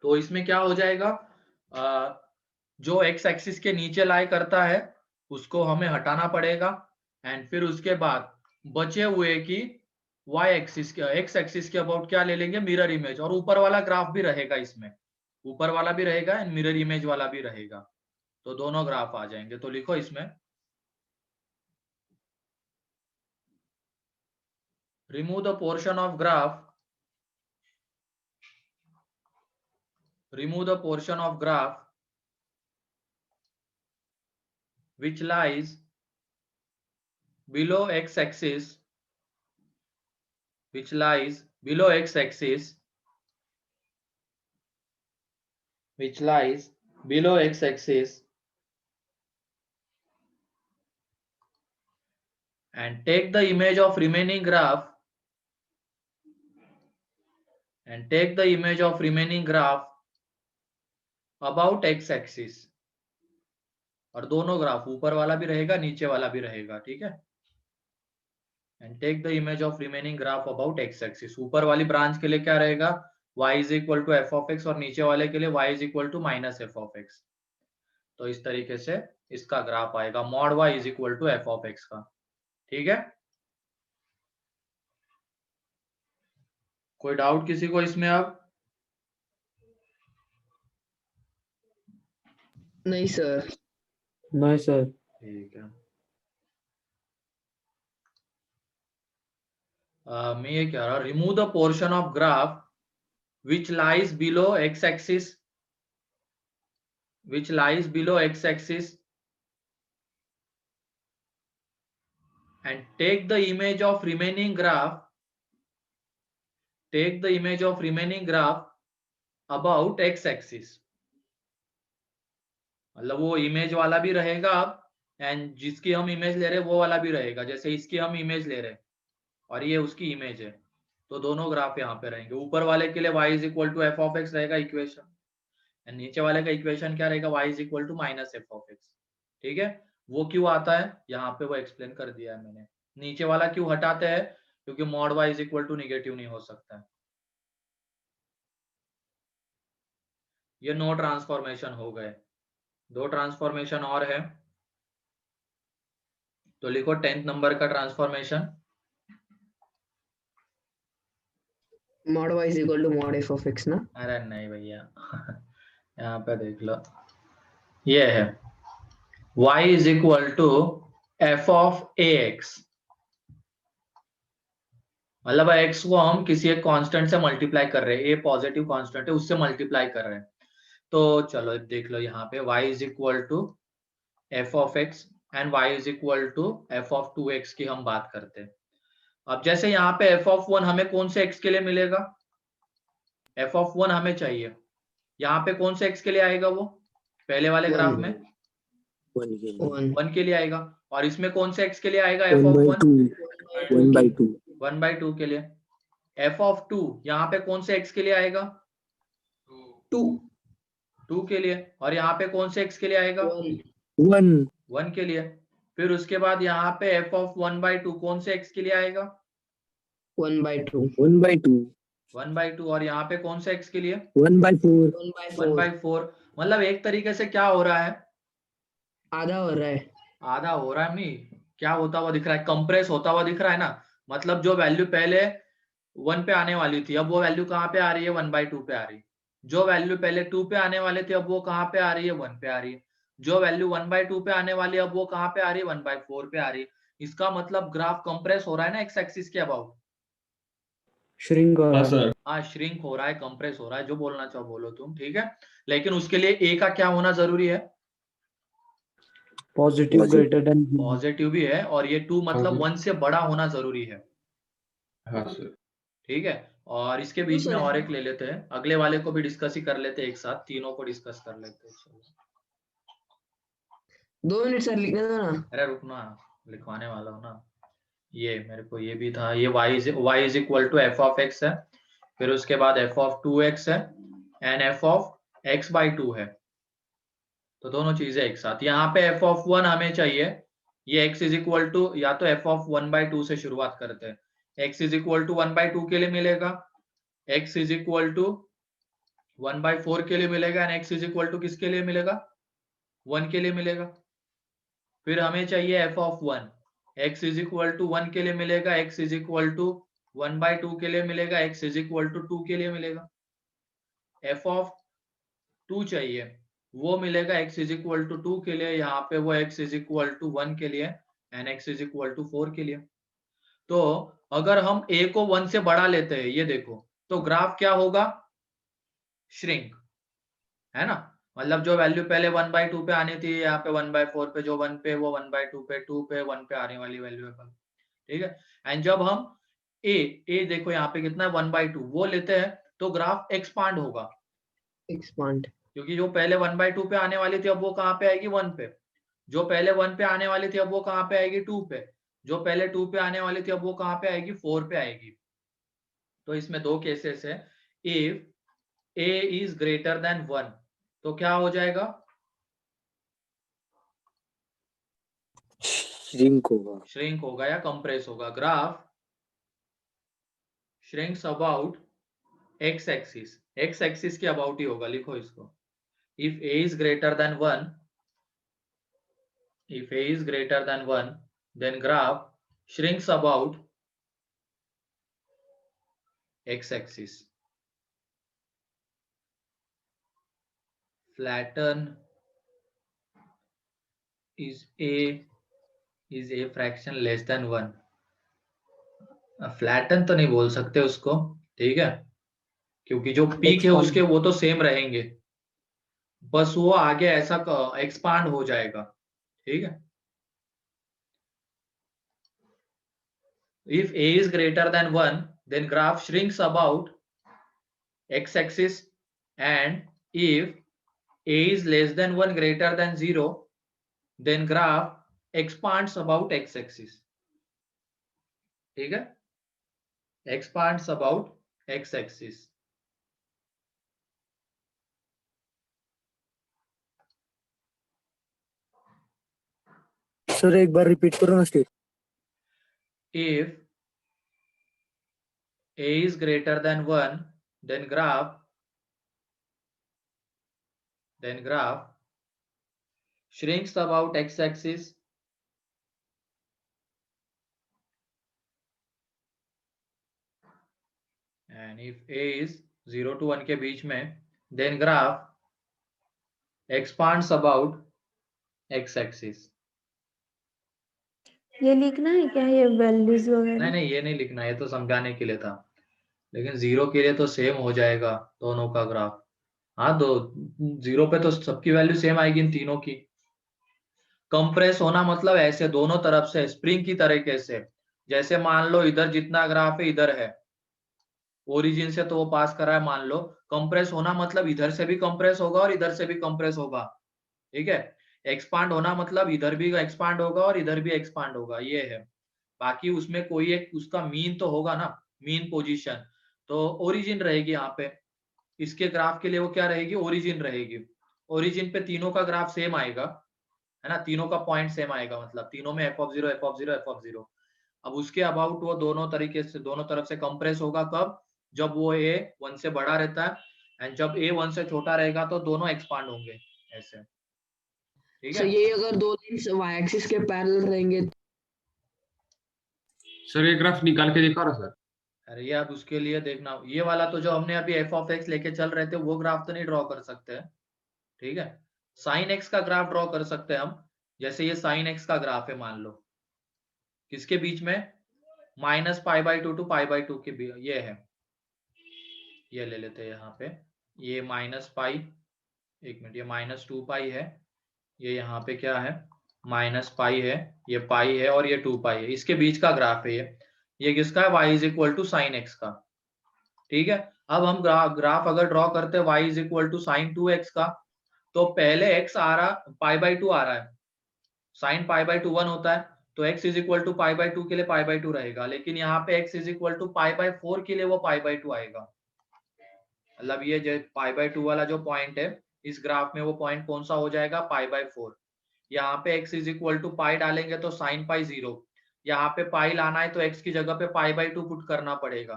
Speaker 1: तो इसमें क्या हो जाएगा, जो x एक्सिस के नीचे लाई करता है उसको हमें हटाना पड़ेगा। एंड फिर उसके बाद बचे हुए की y एक्सिस के, x एक्सिस के अबाउट क्या ले लेंगे? Mirror image. और ऊपर वाला ग्राफ भी रहेगा इसमें, ऊपर वाला भी रहेगा एंड मिरर इमेज वाला भी रहेगा, तो दोनों ग्राफ आ जाएंगे। तो लिखो इसमें, remove the portion of graph, remove the portion of graph which lies below x-axis, which lies below x-axis, which lies below x-axis, and take the image of remaining graph, and take the image of remaining graph about x-axis. और दोनों graph, ऊपर वाला भी रहेगा नीचे वाला भी रहेगा, ठीक है। And take the image of remaining graph about x axis. ऊपर वाली ब्रांच के लिए क्या रहेगा, y is equal to F of x, और नीचे वाले के लिए y is equal to minus f of x. तो इस तरीके से इसका ग्राफ आएगा mod y is equal to F of x का, ठीक है। कोई डाउट किसी को इसमें? अब
Speaker 2: नहीं सर।
Speaker 3: नहीं सर।
Speaker 1: ठीक है। मैं ये कह रहा, remove the portion of graph which lies below x-axis, which lies below x-axis, and take the image of remaining graph, take the image of remaining graph about x-axis। मतलब वो इमेज वाला भी रहेगा अब, एंड जिसकी हम इमेज ले रहे हैं वो वाला भी रहेगा। जैसे इसकी हम इमेज ले रहे हैं और ये उसकी इमेज है, तो दोनों ग्राफ यहाँ पे रहेंगे। ऊपर वाले के लिए y is equal to F of x रहेगा इक्वेशन, एंड नीचे वाले का इक्वेशन क्या रहेगा, y is equal to minus f of x, ठीक है। वो क्यों आता है यहाँ पे वो एक्सप्लेन कर दिया है मैंने। नीचे वाला क्यों हटाते हैं, क्योंकि mod y is equal to negative नहीं हो सकता है। ये 9 ट्रांसफॉर्मेशन हो गए, 2 ट्रांसफॉर्मेशन और है, तो लिखो 10th नंबर का transformation,
Speaker 2: mod y is equal to mod f of x ना।
Speaker 1: अरे नहीं भैया यहाँ पे देख लो, ये है y is equal to F of a x. मतलब x को हम किसी एक कांस्टेंट से मल्टीप्लाई कर रहे हैं, a पॉजिटिव कांस्टेंट है उससे मल्टीप्लाई कर रहे हैं। तो चलो देख लो यहाँ पे y is equal to F of x and y is equal to F of 2x की हम बात करते हैं। अब जैसे यहाँ पे एफ ऑफ 1 हमें कौन से x के लिए मिलेगा, एफ ऑफ 1 हमें चाहिए, यहाँ पे कौन से x के लिए आएगा, वो पहले वाले ग्राफ में 1 के लिए आएगा, और इसमें कौन से x के लिए आएगा, एफ ऑफ 1 बाई 2 के लिए। एफ ऑफ 2 यहाँ पे कौन से x के लिए आएगा, 2 के लिए, और यहाँ पे कौन से x के लिए आएगा, 1 के लिए। फिर उसके बाद यहाँ पे एफ ऑफ 1 बाई 2 कौन से x के लिए आएगा,
Speaker 2: 1 बाई 2
Speaker 1: 1 बाई 2, और यहाँ पे कौन से x के लिए
Speaker 2: 1 बाई
Speaker 1: 4। मतलब एक तरीके से क्या हो रहा है,
Speaker 2: आधा हो रहा है,
Speaker 1: आधा हो रहा है नहीं, क्या होता हुआ दिख रहा है, कंप्रेस होता हुआ दिख रहा है ना। मतलब जो वैल्यू पहले 1 पे आने वाली थी, अब वो वैल्यू कहाँ पे आ रही है, 1 बाई 2 पे आ रही। जो वैल्यू पहले 2 पे आने वाले थे, अब वो कहाँ पे आ रही है, 1 पे आ रही है। जो वैल्यू 1 बाई 2 पे आने वाली है, अब वो कहाँ पे आ रही है, 1 बाई 4 पे आ रही है। इसका मतलब ग्राफ कंप्रेस हो रहा है ना एक्स एक्सिस के अबाउट,
Speaker 3: श्रिंक हो रहा है।
Speaker 1: हाँ श्रिंक हो रहा है, कंप्रेस हो रहा है, जो बोलना चाहो बोलो तुम, ठीक है। लेकिन उसके लिए ए का क्या होना जरूरी है,
Speaker 3: पॉजिटिव ग्रेटर देन
Speaker 1: पॉजिटिव भी है, और ये 2 मतलब 1 से बड़ा होना जरूरी है,
Speaker 6: हाँ सर।
Speaker 1: ठीक है। और इसके बीच में और एक ले लेते हैं, अगले वाले को भी डिस्कस ही कर लेते हैं एक साथ, तीनों को डिस्कस कर लेते हैं।
Speaker 2: 2 मिनट सर लिखने दो ना।
Speaker 1: अरे रुकना, लिखवाने वाला हूँ ना। ये मेरे को ये भी था, ये y is equal to F of x है, फिर उसके बाद एफ ऑफ 2x है, and F of x by 2 है। तो दोनों चीजें एक साथ। यहाँ पे एफ ऑफ 1 हमें चाहिए, ये x इज इक्वल टू, या तो एफ ऑफ 1 बाई 2 से शुरुआत करते हैं। x is equal to 1 by 2 के लिए मिलेगा, x is equal to 1 by 4 के लिए मिलेगा, and x is equal to किसके लिए मिलेगा, 1 के लिए मिलेगा। फिर हमें चाहिए F of 1, x is equal to 1 के लिए मिलेगा, x is equal to 1 by 2 के लिए मिलेगा, x इज इक्वल टू 2 के लिए मिलेगा। एफ ऑफ 2 चाहिए, वो मिलेगा x इज इक्वल टू 2 के लिए, यहाँ पे वो x इज इक्वल टू 1 के लिए, and x is equal to 4 के लिए। तो अगर हम a को 1 से बड़ा लेते हैं, ये देखो, तो ग्राफ क्या होगा, श्रिंक, है ना। मतलब जो वैल्यू पहले 1/2 पे आनी थी यहाँ पे 1/4 पे, जो 1 पे वो 1/2 पे, 2 पे 1 पे आने वाली वैल्यू है, ठीक है। एंड जब हम ए देखो यहाँ पे कितना है 1/2 वो लेते हैं तो ग्राफ एक्सपांड होगा,
Speaker 2: एक्सपांड।
Speaker 1: क्योंकि जो पहले 1/2 पे आने वाली थी अब वो कहाँ पे आएगी 1 पे, जो पहले 1 पे आने वाली थी अब वो कहाँ पे आएगी 2 पे, जो पहले 2 पे आने वाली थी अब वो कहाँ पे आएगी 4 पे आएगी। तो इसमें दो केसेस है, if a is greater then 1 तो क्या हो जाएगा,
Speaker 7: श्रिंक होगा।
Speaker 1: श्रिंक होगा या कंप्रेस होगा। Graph shrinks about x axis, x axis के अबाउट ही होगा, लिखो इसको। If a is greater than 1, if a is greater than 1 then graph shrinks about x axis. Flatten is a fraction less than 1. Flatten तो नहीं बोल सकते उसको, ठीक है, क्योंकि जो पीक है उसके वो तो सेम रहेंगे, बस वो आगे ऐसा एक्सपांड हो जाएगा, ठीक है। If a is greater than 1 then graph shrinks about x axis, and if a is less than 1 greater than 0 then graph expands about x axis, ठीक है, expands about x axis.
Speaker 7: Sir एक बार repeat करो ना step.
Speaker 1: If a is greater than 1 then graph shrinks about x axis, and if a is 0 to 1 के बीच में then graph expands about x axis.
Speaker 4: ये लिखना है क्या, ये वैल्यूज वगैरह?
Speaker 1: नहीं ये नहीं लिखना, ये तो समझाने के लिए था, लेकिन 0 के लिए तो सेम हो जाएगा दोनों का ग्राफ। हाँ, दो 0 पे तो सबकी वैल्यू सेम आएगी इन तीनों की। कंप्रेस होना मतलब ऐसे दोनों तरफ से स्प्रिंग की तरीके से, जैसे मान लो इधर जितना ग्राफ है इधर है, ओरिजिन से तो वो पास कर रहा है मान लो, कंप्रेस होना मतलब इधर से भी कंप्रेस होगा और इधर से भी कंप्रेस होगा, ठीक है। एक्सपांड होना मतलब इधर भी एक्सपांड होगा और इधर भी एक्सपांड होगा, ये है। बाकी उसमें कोई एक उसका मीन तो होगा ना, मीन पोजीशन, तो ओरिजिन रहेगी यहाँ पे। इसके ग्राफ के लिए वो क्या रहेगी, ओरिजिन रहेगी। ओरिजिन पे तीनों का ग्राफ सेम आएगा, है ना, तीनों का पॉइंट सेम आएगा, मतलब तीनों में f(0), f(0), f(0). अब उसके अबाउट वो दोनों तरीके से दोनों तरफ से कंप्रेस होगा, कब, जब वो a 1 से बड़ा रहता है, एंड जब a 1 से छोटा रहेगा तो दोनों एक्सपांड होंगे ऐसे, ठीक
Speaker 2: सर
Speaker 1: है।
Speaker 2: ये अगर दो लाइंस y एक्सिस के पैरेलल रहेंगे
Speaker 6: सर ये ग्राफ निकाल के दिखा रहा सर।
Speaker 1: अरे ये अब उसके लिए देखना, ये वाला तो जो हमने अभी f(x) लेके चल रहे थे वो ग्राफ तो नहीं ड्रॉ कर सकते हैं, ठीक है। sin x का ग्राफ ड्रॉ कर सकते हैं हम, जैसे ये sin x का ग्राफ है मान लो, किसके बीच में, -π/2 to π/2 के बीच, ये है, ये ले लेते हैं यहाँ पे, ये -π, एक मिनट, ये -2π है, ये यहाँ पे क्या है -π है, ये पाई है और ये 2π है, इसके बीच का ग्राफ है ये किसका है, y = sin x का, ठीक है। अब हम ग्राफ अगर ड्रॉ करते हैं y = sin 2x का, तो पहले x आ रहा π/2 आ रहा है, sin π/2 1 होता है, तो x = π/2 के लिए π/2 रहेगा, लेकिन यहाँ पे x = π/4 के लिए वो π/2 आएगा। मतलब ये जो π/2 वाला जो पॉइंट है इस ग्राफ में, वो पॉइंट कौन सा हो जाएगा, π/4। यहाँ पे x = π डालेंगे तो sin π 0, यहाँ पे पाई लाना है तो x की जगह पे π/2 पुट करना पड़ेगा।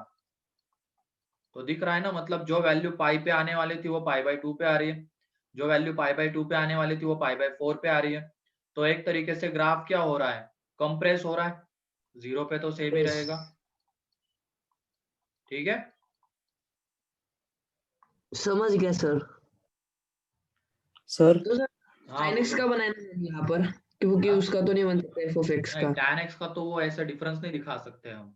Speaker 1: तो दिख रहा है ना, मतलब जो वैल्यू पाई पे आने वाली थी वो π/2 पे आ रही है, जो वैल्यू π/2 पे आने वाली थी वो π/4 पे आ रही है। तो एक तरीके से ग्राफ क्या हो रहा है, कंप्रेस हो रहा है, 0 पे तो सेम ही रहेगा, ठीक है।
Speaker 2: समझ गया सर।
Speaker 3: सर
Speaker 2: तो सर
Speaker 1: हाँ,
Speaker 2: sin x का बनाना है यहाँ पर, क्योंकि उसका तो नहीं बन सकता f(x) का।
Speaker 1: tan x का तो वो ऐसा डिफरेंस नहीं दिखा सकते हम,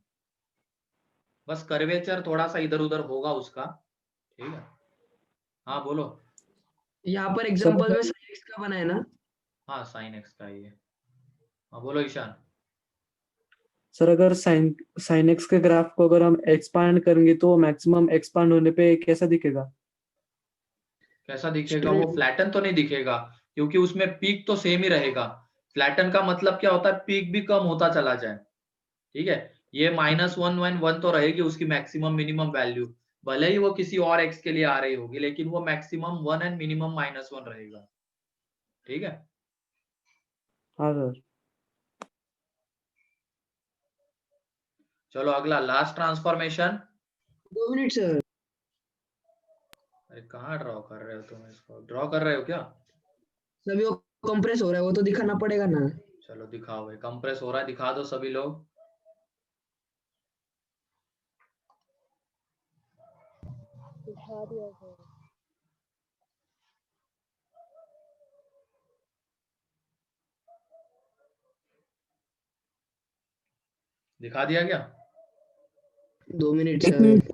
Speaker 1: बस कर्वेचर थोड़ा सा इधर उधर होगा उसका, ठीक है। हाँ बोलो।
Speaker 2: यहाँ पर एग्जांपल में sin x का बना है ना?
Speaker 1: हाँ साइन एक्स का ही है। हाँ बोलो ईशान।
Speaker 3: सर अगर साइन एक्स के ग्राफ को अगर हम एक्सपांड करेंगे तो मैक्सिमम एक्सपांड होने पे कैसा दिखेगा?
Speaker 1: कैसा दिखेगा? वो फ्लैटन तो नहीं दिखेगा, क्योंकि उसमें पीक तो सेम ही रहेगा। फ्लैटन का मतलब क्या होता है? पीक भी कम होता चला जाए। ठीक है, ये -1 तो रहेगी उसकी मैक्सिमम मिनिमम वैल्यू, भले ही वो किसी और एक्स के लिए आ रही होगी, लेकिन वो मैक्सिमम 1 एंड मिनिमम -1 रहेगा। ठीक है,
Speaker 3: हाँ सर।
Speaker 1: चलो अगला लास्ट ट्रांसफॉर्मेशन।
Speaker 2: 2 minute sir.
Speaker 1: अरे कहाँ ड्रॉ कर रहे हो तुम? इसको ड्रॉ कर रहे हो क्या?
Speaker 2: सभी वो कंप्रेस हो रहा है, वो तो दिखाना पड़ेगा ना।
Speaker 1: चलो दिखाओ भाई, कंप्रेस हो रहा है, दिखा दो सभी लोग।
Speaker 5: दिखा दिया सर।
Speaker 1: दिखा दिया क्या?
Speaker 2: 2 मिनट
Speaker 7: एक
Speaker 2: सर।
Speaker 7: मिनट।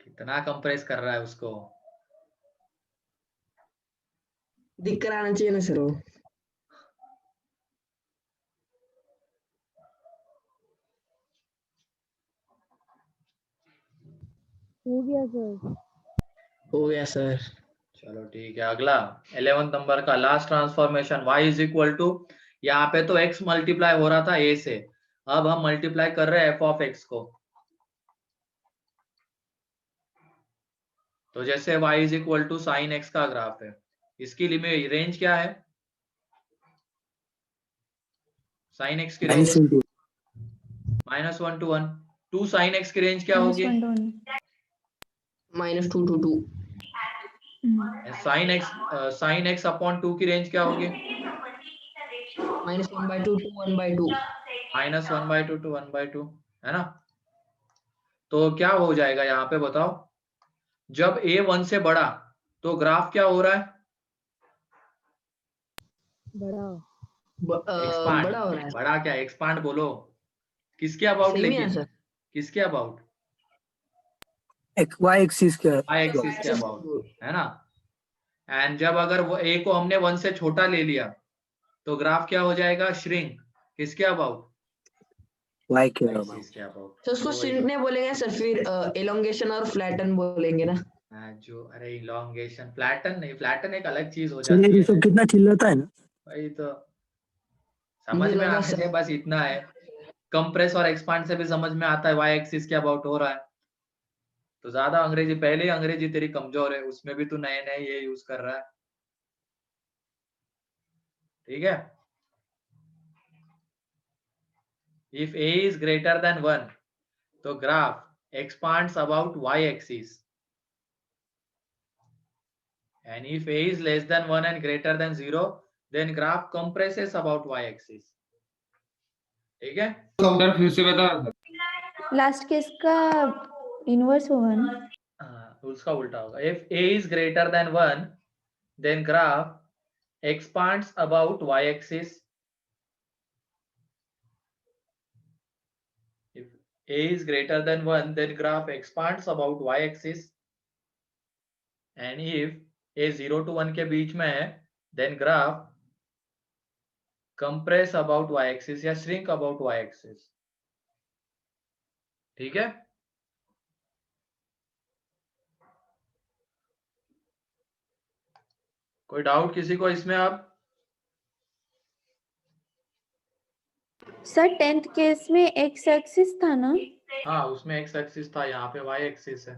Speaker 1: कितना कंप्रेस कर रहा है उसको?
Speaker 2: दिख कर आना चाहिए ना सर वो।
Speaker 5: हो गया सर।
Speaker 2: हो गया सर।
Speaker 1: चलो ठीक है, अगला 11th नंबर का last transformation. y is equal to, यहाँ पे तो x मल्टीप्लाई हो रहा था a से, अब हम मल्टीप्लाई कर रहे हैं f ऑफ x को। तो जैसे y is equal to sine x का ग्राफ है, इसकी लिमिट रेंज क्या है? साइन x की range
Speaker 7: -1 to
Speaker 1: -1 to 1। 2 sine x की रेंज क्या होगी?
Speaker 4: -1 to 1.
Speaker 2: -2 to 2।
Speaker 1: Sine x upon 2 की रेंज क्या होगी?
Speaker 2: -1/2 to 1/2।
Speaker 1: -1/2 to 1/2, है ना? तो क्या हो जाएगा यहाँ पे बताओ? जब a 1 से बड़ा, तो ग्राफ क्या हो रहा है?
Speaker 5: बड़ा।
Speaker 1: एक्सपांड।
Speaker 2: बड़ा हो रहा है।
Speaker 1: बड़ा क्या? एक्सपांड बोलो। किसके अबाउट?
Speaker 2: सेम ही
Speaker 1: लेकिन
Speaker 2: आंसर।
Speaker 1: किसके अबाउट?
Speaker 7: y एक्सिस का
Speaker 1: y एक्सिस के अबाउट, है ना? एंड जब अगर वो a को हमने 1 से छोटा ले लिया, तो ग्राफ क्या हो जाएगा? श्रिंक। किसके अबाउट?
Speaker 7: y के
Speaker 1: y
Speaker 7: अबाउट।
Speaker 1: एक्सिस के अबाउट।
Speaker 2: तो उसको श्रिंक नहीं बोलेंगे सर, फिर एलोंगेशन और फ्लैटन बोलेंगे ना।
Speaker 1: जो अरे इलॉन्गेशन, फ्लैटन नहीं, फ्लैटन एक अलग चीज हो
Speaker 7: सर ये
Speaker 1: जाती है।
Speaker 7: ऋषभ कितना चिल्लाता है ना।
Speaker 1: भाई तो समझ
Speaker 2: मुझे
Speaker 1: में
Speaker 2: लगा
Speaker 1: आने से बस इतना है। कंप्रेस और एक्सपांड से भी समझ में आता है y एक्सिस के अबाउट हो रहा है। तो ज्यादा अंग्रेजी, पहले ही अंग्रेजी तेरी कमजोर है, उसमें भी तू नए नए ये यूज कर रहा है। ठीक है, if a is greater than 1, तो graph expands about y axis, and if a is less than 1 and greater than 0, then graph compresses about y axis। ठीक है,
Speaker 6: डॉक्टर फिर से बता।
Speaker 4: लास्ट केस का इनवर्स होगा ना?
Speaker 1: उसका उल्टा होगा। if a is greater than 1, then graph expands about y axis। if a is greater than 1, then graph expands about y axis, and if a 0 to 1 के बीच में है, then graph compress about y axis या shrink about y axis। ठीक है, कोई doubt किसी को इसमें? आप
Speaker 4: सर 10th केस में x एक्सिस था ना?
Speaker 1: हाँ, उसमें x एक्सिस था, यहाँ पे y एक्सिस है।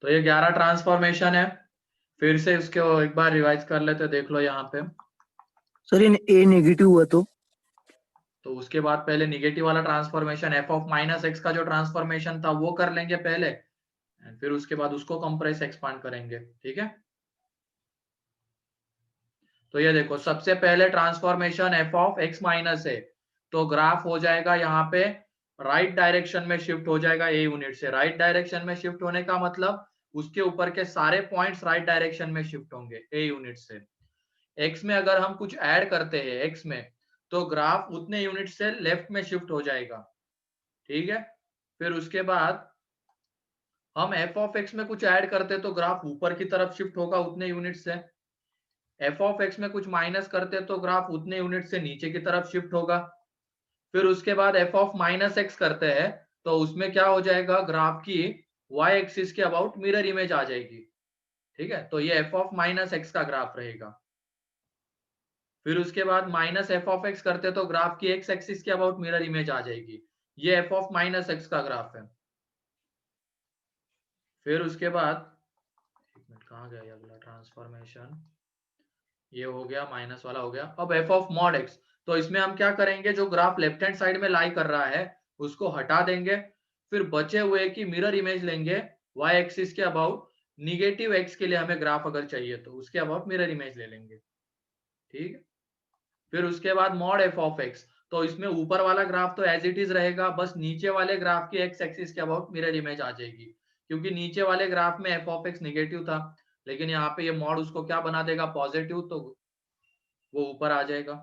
Speaker 1: तो ये 11 ट्रांसफॉर्मेशन है। फिर से उसके एक बार रिवाइज कर लेते, देख लो यहाँ पे।
Speaker 7: सर इन a नेगेटिव हुआ
Speaker 1: तो उसके बाद पहले निगेटिव वाला ट्रांसफॉर्मेशन f ऑफ -x का जो ट्रांसफॉर्मेशन था वो कर लेंगे पहले, फिर उसके बाद उसको कंप्रेस एक्सपांड करेंगे। ठीक है, तो ये देखो, सबसे पहले transformation f of x minus है, तो ग्राफ हो जाएगा यहाँ पे राइट डायरेक्शन में शिफ्ट हो जाएगा a यूनिट से। राइट डायरेक्शन में शिफ्ट होने का मतलब उसके ऊपर के सारे पॉइंट्स राइट डायरेक्शन में शिफ्ट होंगे a यूनिट से। x में अगर हम कुछ ऐड करते हैं x में, तो ग्राफ उतने यूनिट से लेफ्ट में शिफ्ट हो जाएगा। ठीक है, फिर उसके बाद हम एफ ऑफ एक्स में कुछ ऐड करते तो ग्राफ ऊपर की तरफ शिफ्ट होगा उतने यूनिट से, एफ ऑफ एक्स में कुछ माइनस करते तो ग्राफ उतने यूनिट से नीचे की तरफ शिफ्ट होगा। फिर उसके बाद एफ ऑफ माइनस एक्स करते हैं तो उसमें क्या हो जाएगा, ग्राफ की वाई एक्सिस के अबाउट मिरर इमेज आ जाएगी। ठीक है, तो ये एफ ऑफ माइनस एक्स का ग्राफ रहेगा। फिर उसके बाद माइनस एफ ऑफ एक्स करते तो ग्राफ की एक्स एक्सिस के अबाउट मिरर इमेज आ जाएगी। ये एफ ऑफ माइनस एक्स का ग्राफ है। फिर उसके बाद एक मिनट कहाँ गया ये अगला ट्रांसफॉर्मेशन, ये हो गया माइनस वाला हो गया। अब एफ ऑफ मॉड एक्स, तो इसमें हम क्या करेंगे, जो ग्राफ लेफ्ट हैंड साइड में लाई कर रहा है उसको हटा देंगे, फिर बचे हुए की मिरर इमेज लेंगे वाई एक्सिस के अबाउट, निगेटिव एक्स के लिए हमें ग्राफ अगर चाहिए तो उसके अबाउट मिरर इमेज ले लेंगे। ठीक है, फिर उसके बाद मॉड एफ ऑफ एक्स, तो इसमें ऊपर वाला ग्राफ तो एज इट इज रहेगा, बस नीचे वाले ग्राफ की एक्स एक्सिस के अबाउट मिरर इमेज आ जाएगी, क्योंकि नीचे वाले ग्राफ में एफ ऑफ एक्स निगेटिव था, लेकिन यहाँ पे ये मॉड उसको क्या बना देगा, पॉजिटिव, तो वो ऊपर आ जाएगा।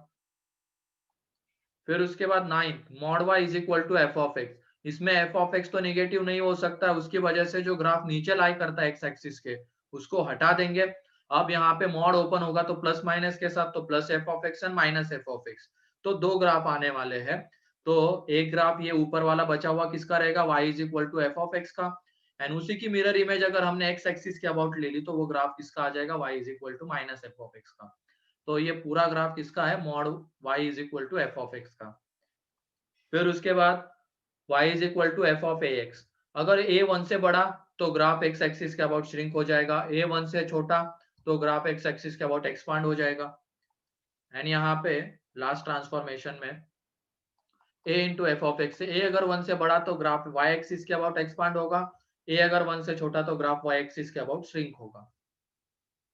Speaker 1: फिर उसके बाद 9 mod y is equal to F of x, इसमें एफ ऑफ एक्स तो निगेटिव नहीं हो सकता, उसकी वजह से जो ग्राफ नीचे लाई करता है एक्स एक्सिस के उसको हटा देंगे। अब यहाँ पे मॉड ओपन होगा तो प्लस माइनस के साथ, तो plus F of x and minus f of x, तो दो ग्राफ आने वाले हैं। तो एक ग्राफ ये ऊपर वाला बचा हुआ किसका रहेगा, y is equal to F of x का, एंड उसी की मिरर इमेज अगर हमने एक्स एक्सिस के अबाउट ले ली तो वो ग्राफ किसका आ जाएगा, y is equal to minus f of x का। तो ये पूरा ग्राफ किसका है, mod y is equal to F of x का। फिर उसके बाद y is equal to F of a x, अगर a 1 से बड़ा तो ग्राफ एक्स एक्सिस के अबाउट श्रिंक हो जाएगा, a 1 से छोटा तो ग्राफ एक्स एक्सिस के अबाउट एक्सपांड हो जाएगा। एंड यहाँ पे लास्ट ट्रांसफॉर्मेशन में a into f of x, a अगर 1 से बड़ा तो ग्राफ y एक्सिस के अबाउट एक्सपांड होगा, a अगर 1 से छोटा तो ग्राफ y एक्सिस के अबाउट श्रिंक होगा।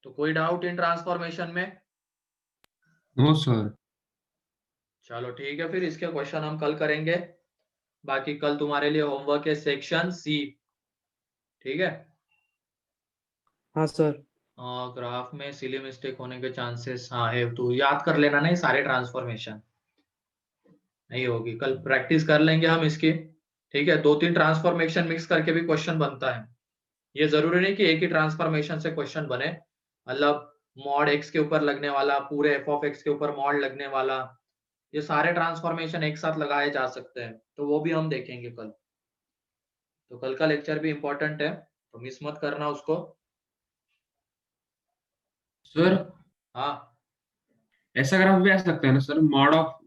Speaker 1: तो कोई डाउट इन ट्रांसफॉर्मेशन में?
Speaker 6: No sir.
Speaker 1: चलो ठीक है, फिर इसके क्वेश्चन हम कल करेंगे। बाकी कल तुम्हारे लिए होमवर्क है सेक्शन सी। ठीक है,
Speaker 3: हाँ सर।
Speaker 1: ग्राफ में सिली मिस्टेक होने के चांसेस हाँ है, तो याद कर लेना, नहीं सारे ट्रांसफॉर्मेशन नहीं होगी, कल प्रैक्टिस कर लेंगे हम इसकी। ठीक है, 2-3 ट्रांसफॉर्मेशन मिक्स करके भी क्वेश्चन बनता है, ये जरूरी नहीं कि एक ही ट्रांसफॉर्मेशन से क्वेश्चन बने, मतलब मॉड एक्स के ऊपर लगने वाला, पूरे एफ ऑफ एक्स के ऊपर मॉड लगने वाला, ये सारे ट्रांसफॉर्मेशन एक साथ लगाए जा सकते हैं, तो वो भी हम देखेंगे कल। तो कल का लेक्चर भी इंपॉर्टेंट है, तो मिस मत करना उसको।
Speaker 6: सर
Speaker 1: हाँ
Speaker 6: ऐसा ग्राफ भी आ सकता है ना सर, मॉड ऑफ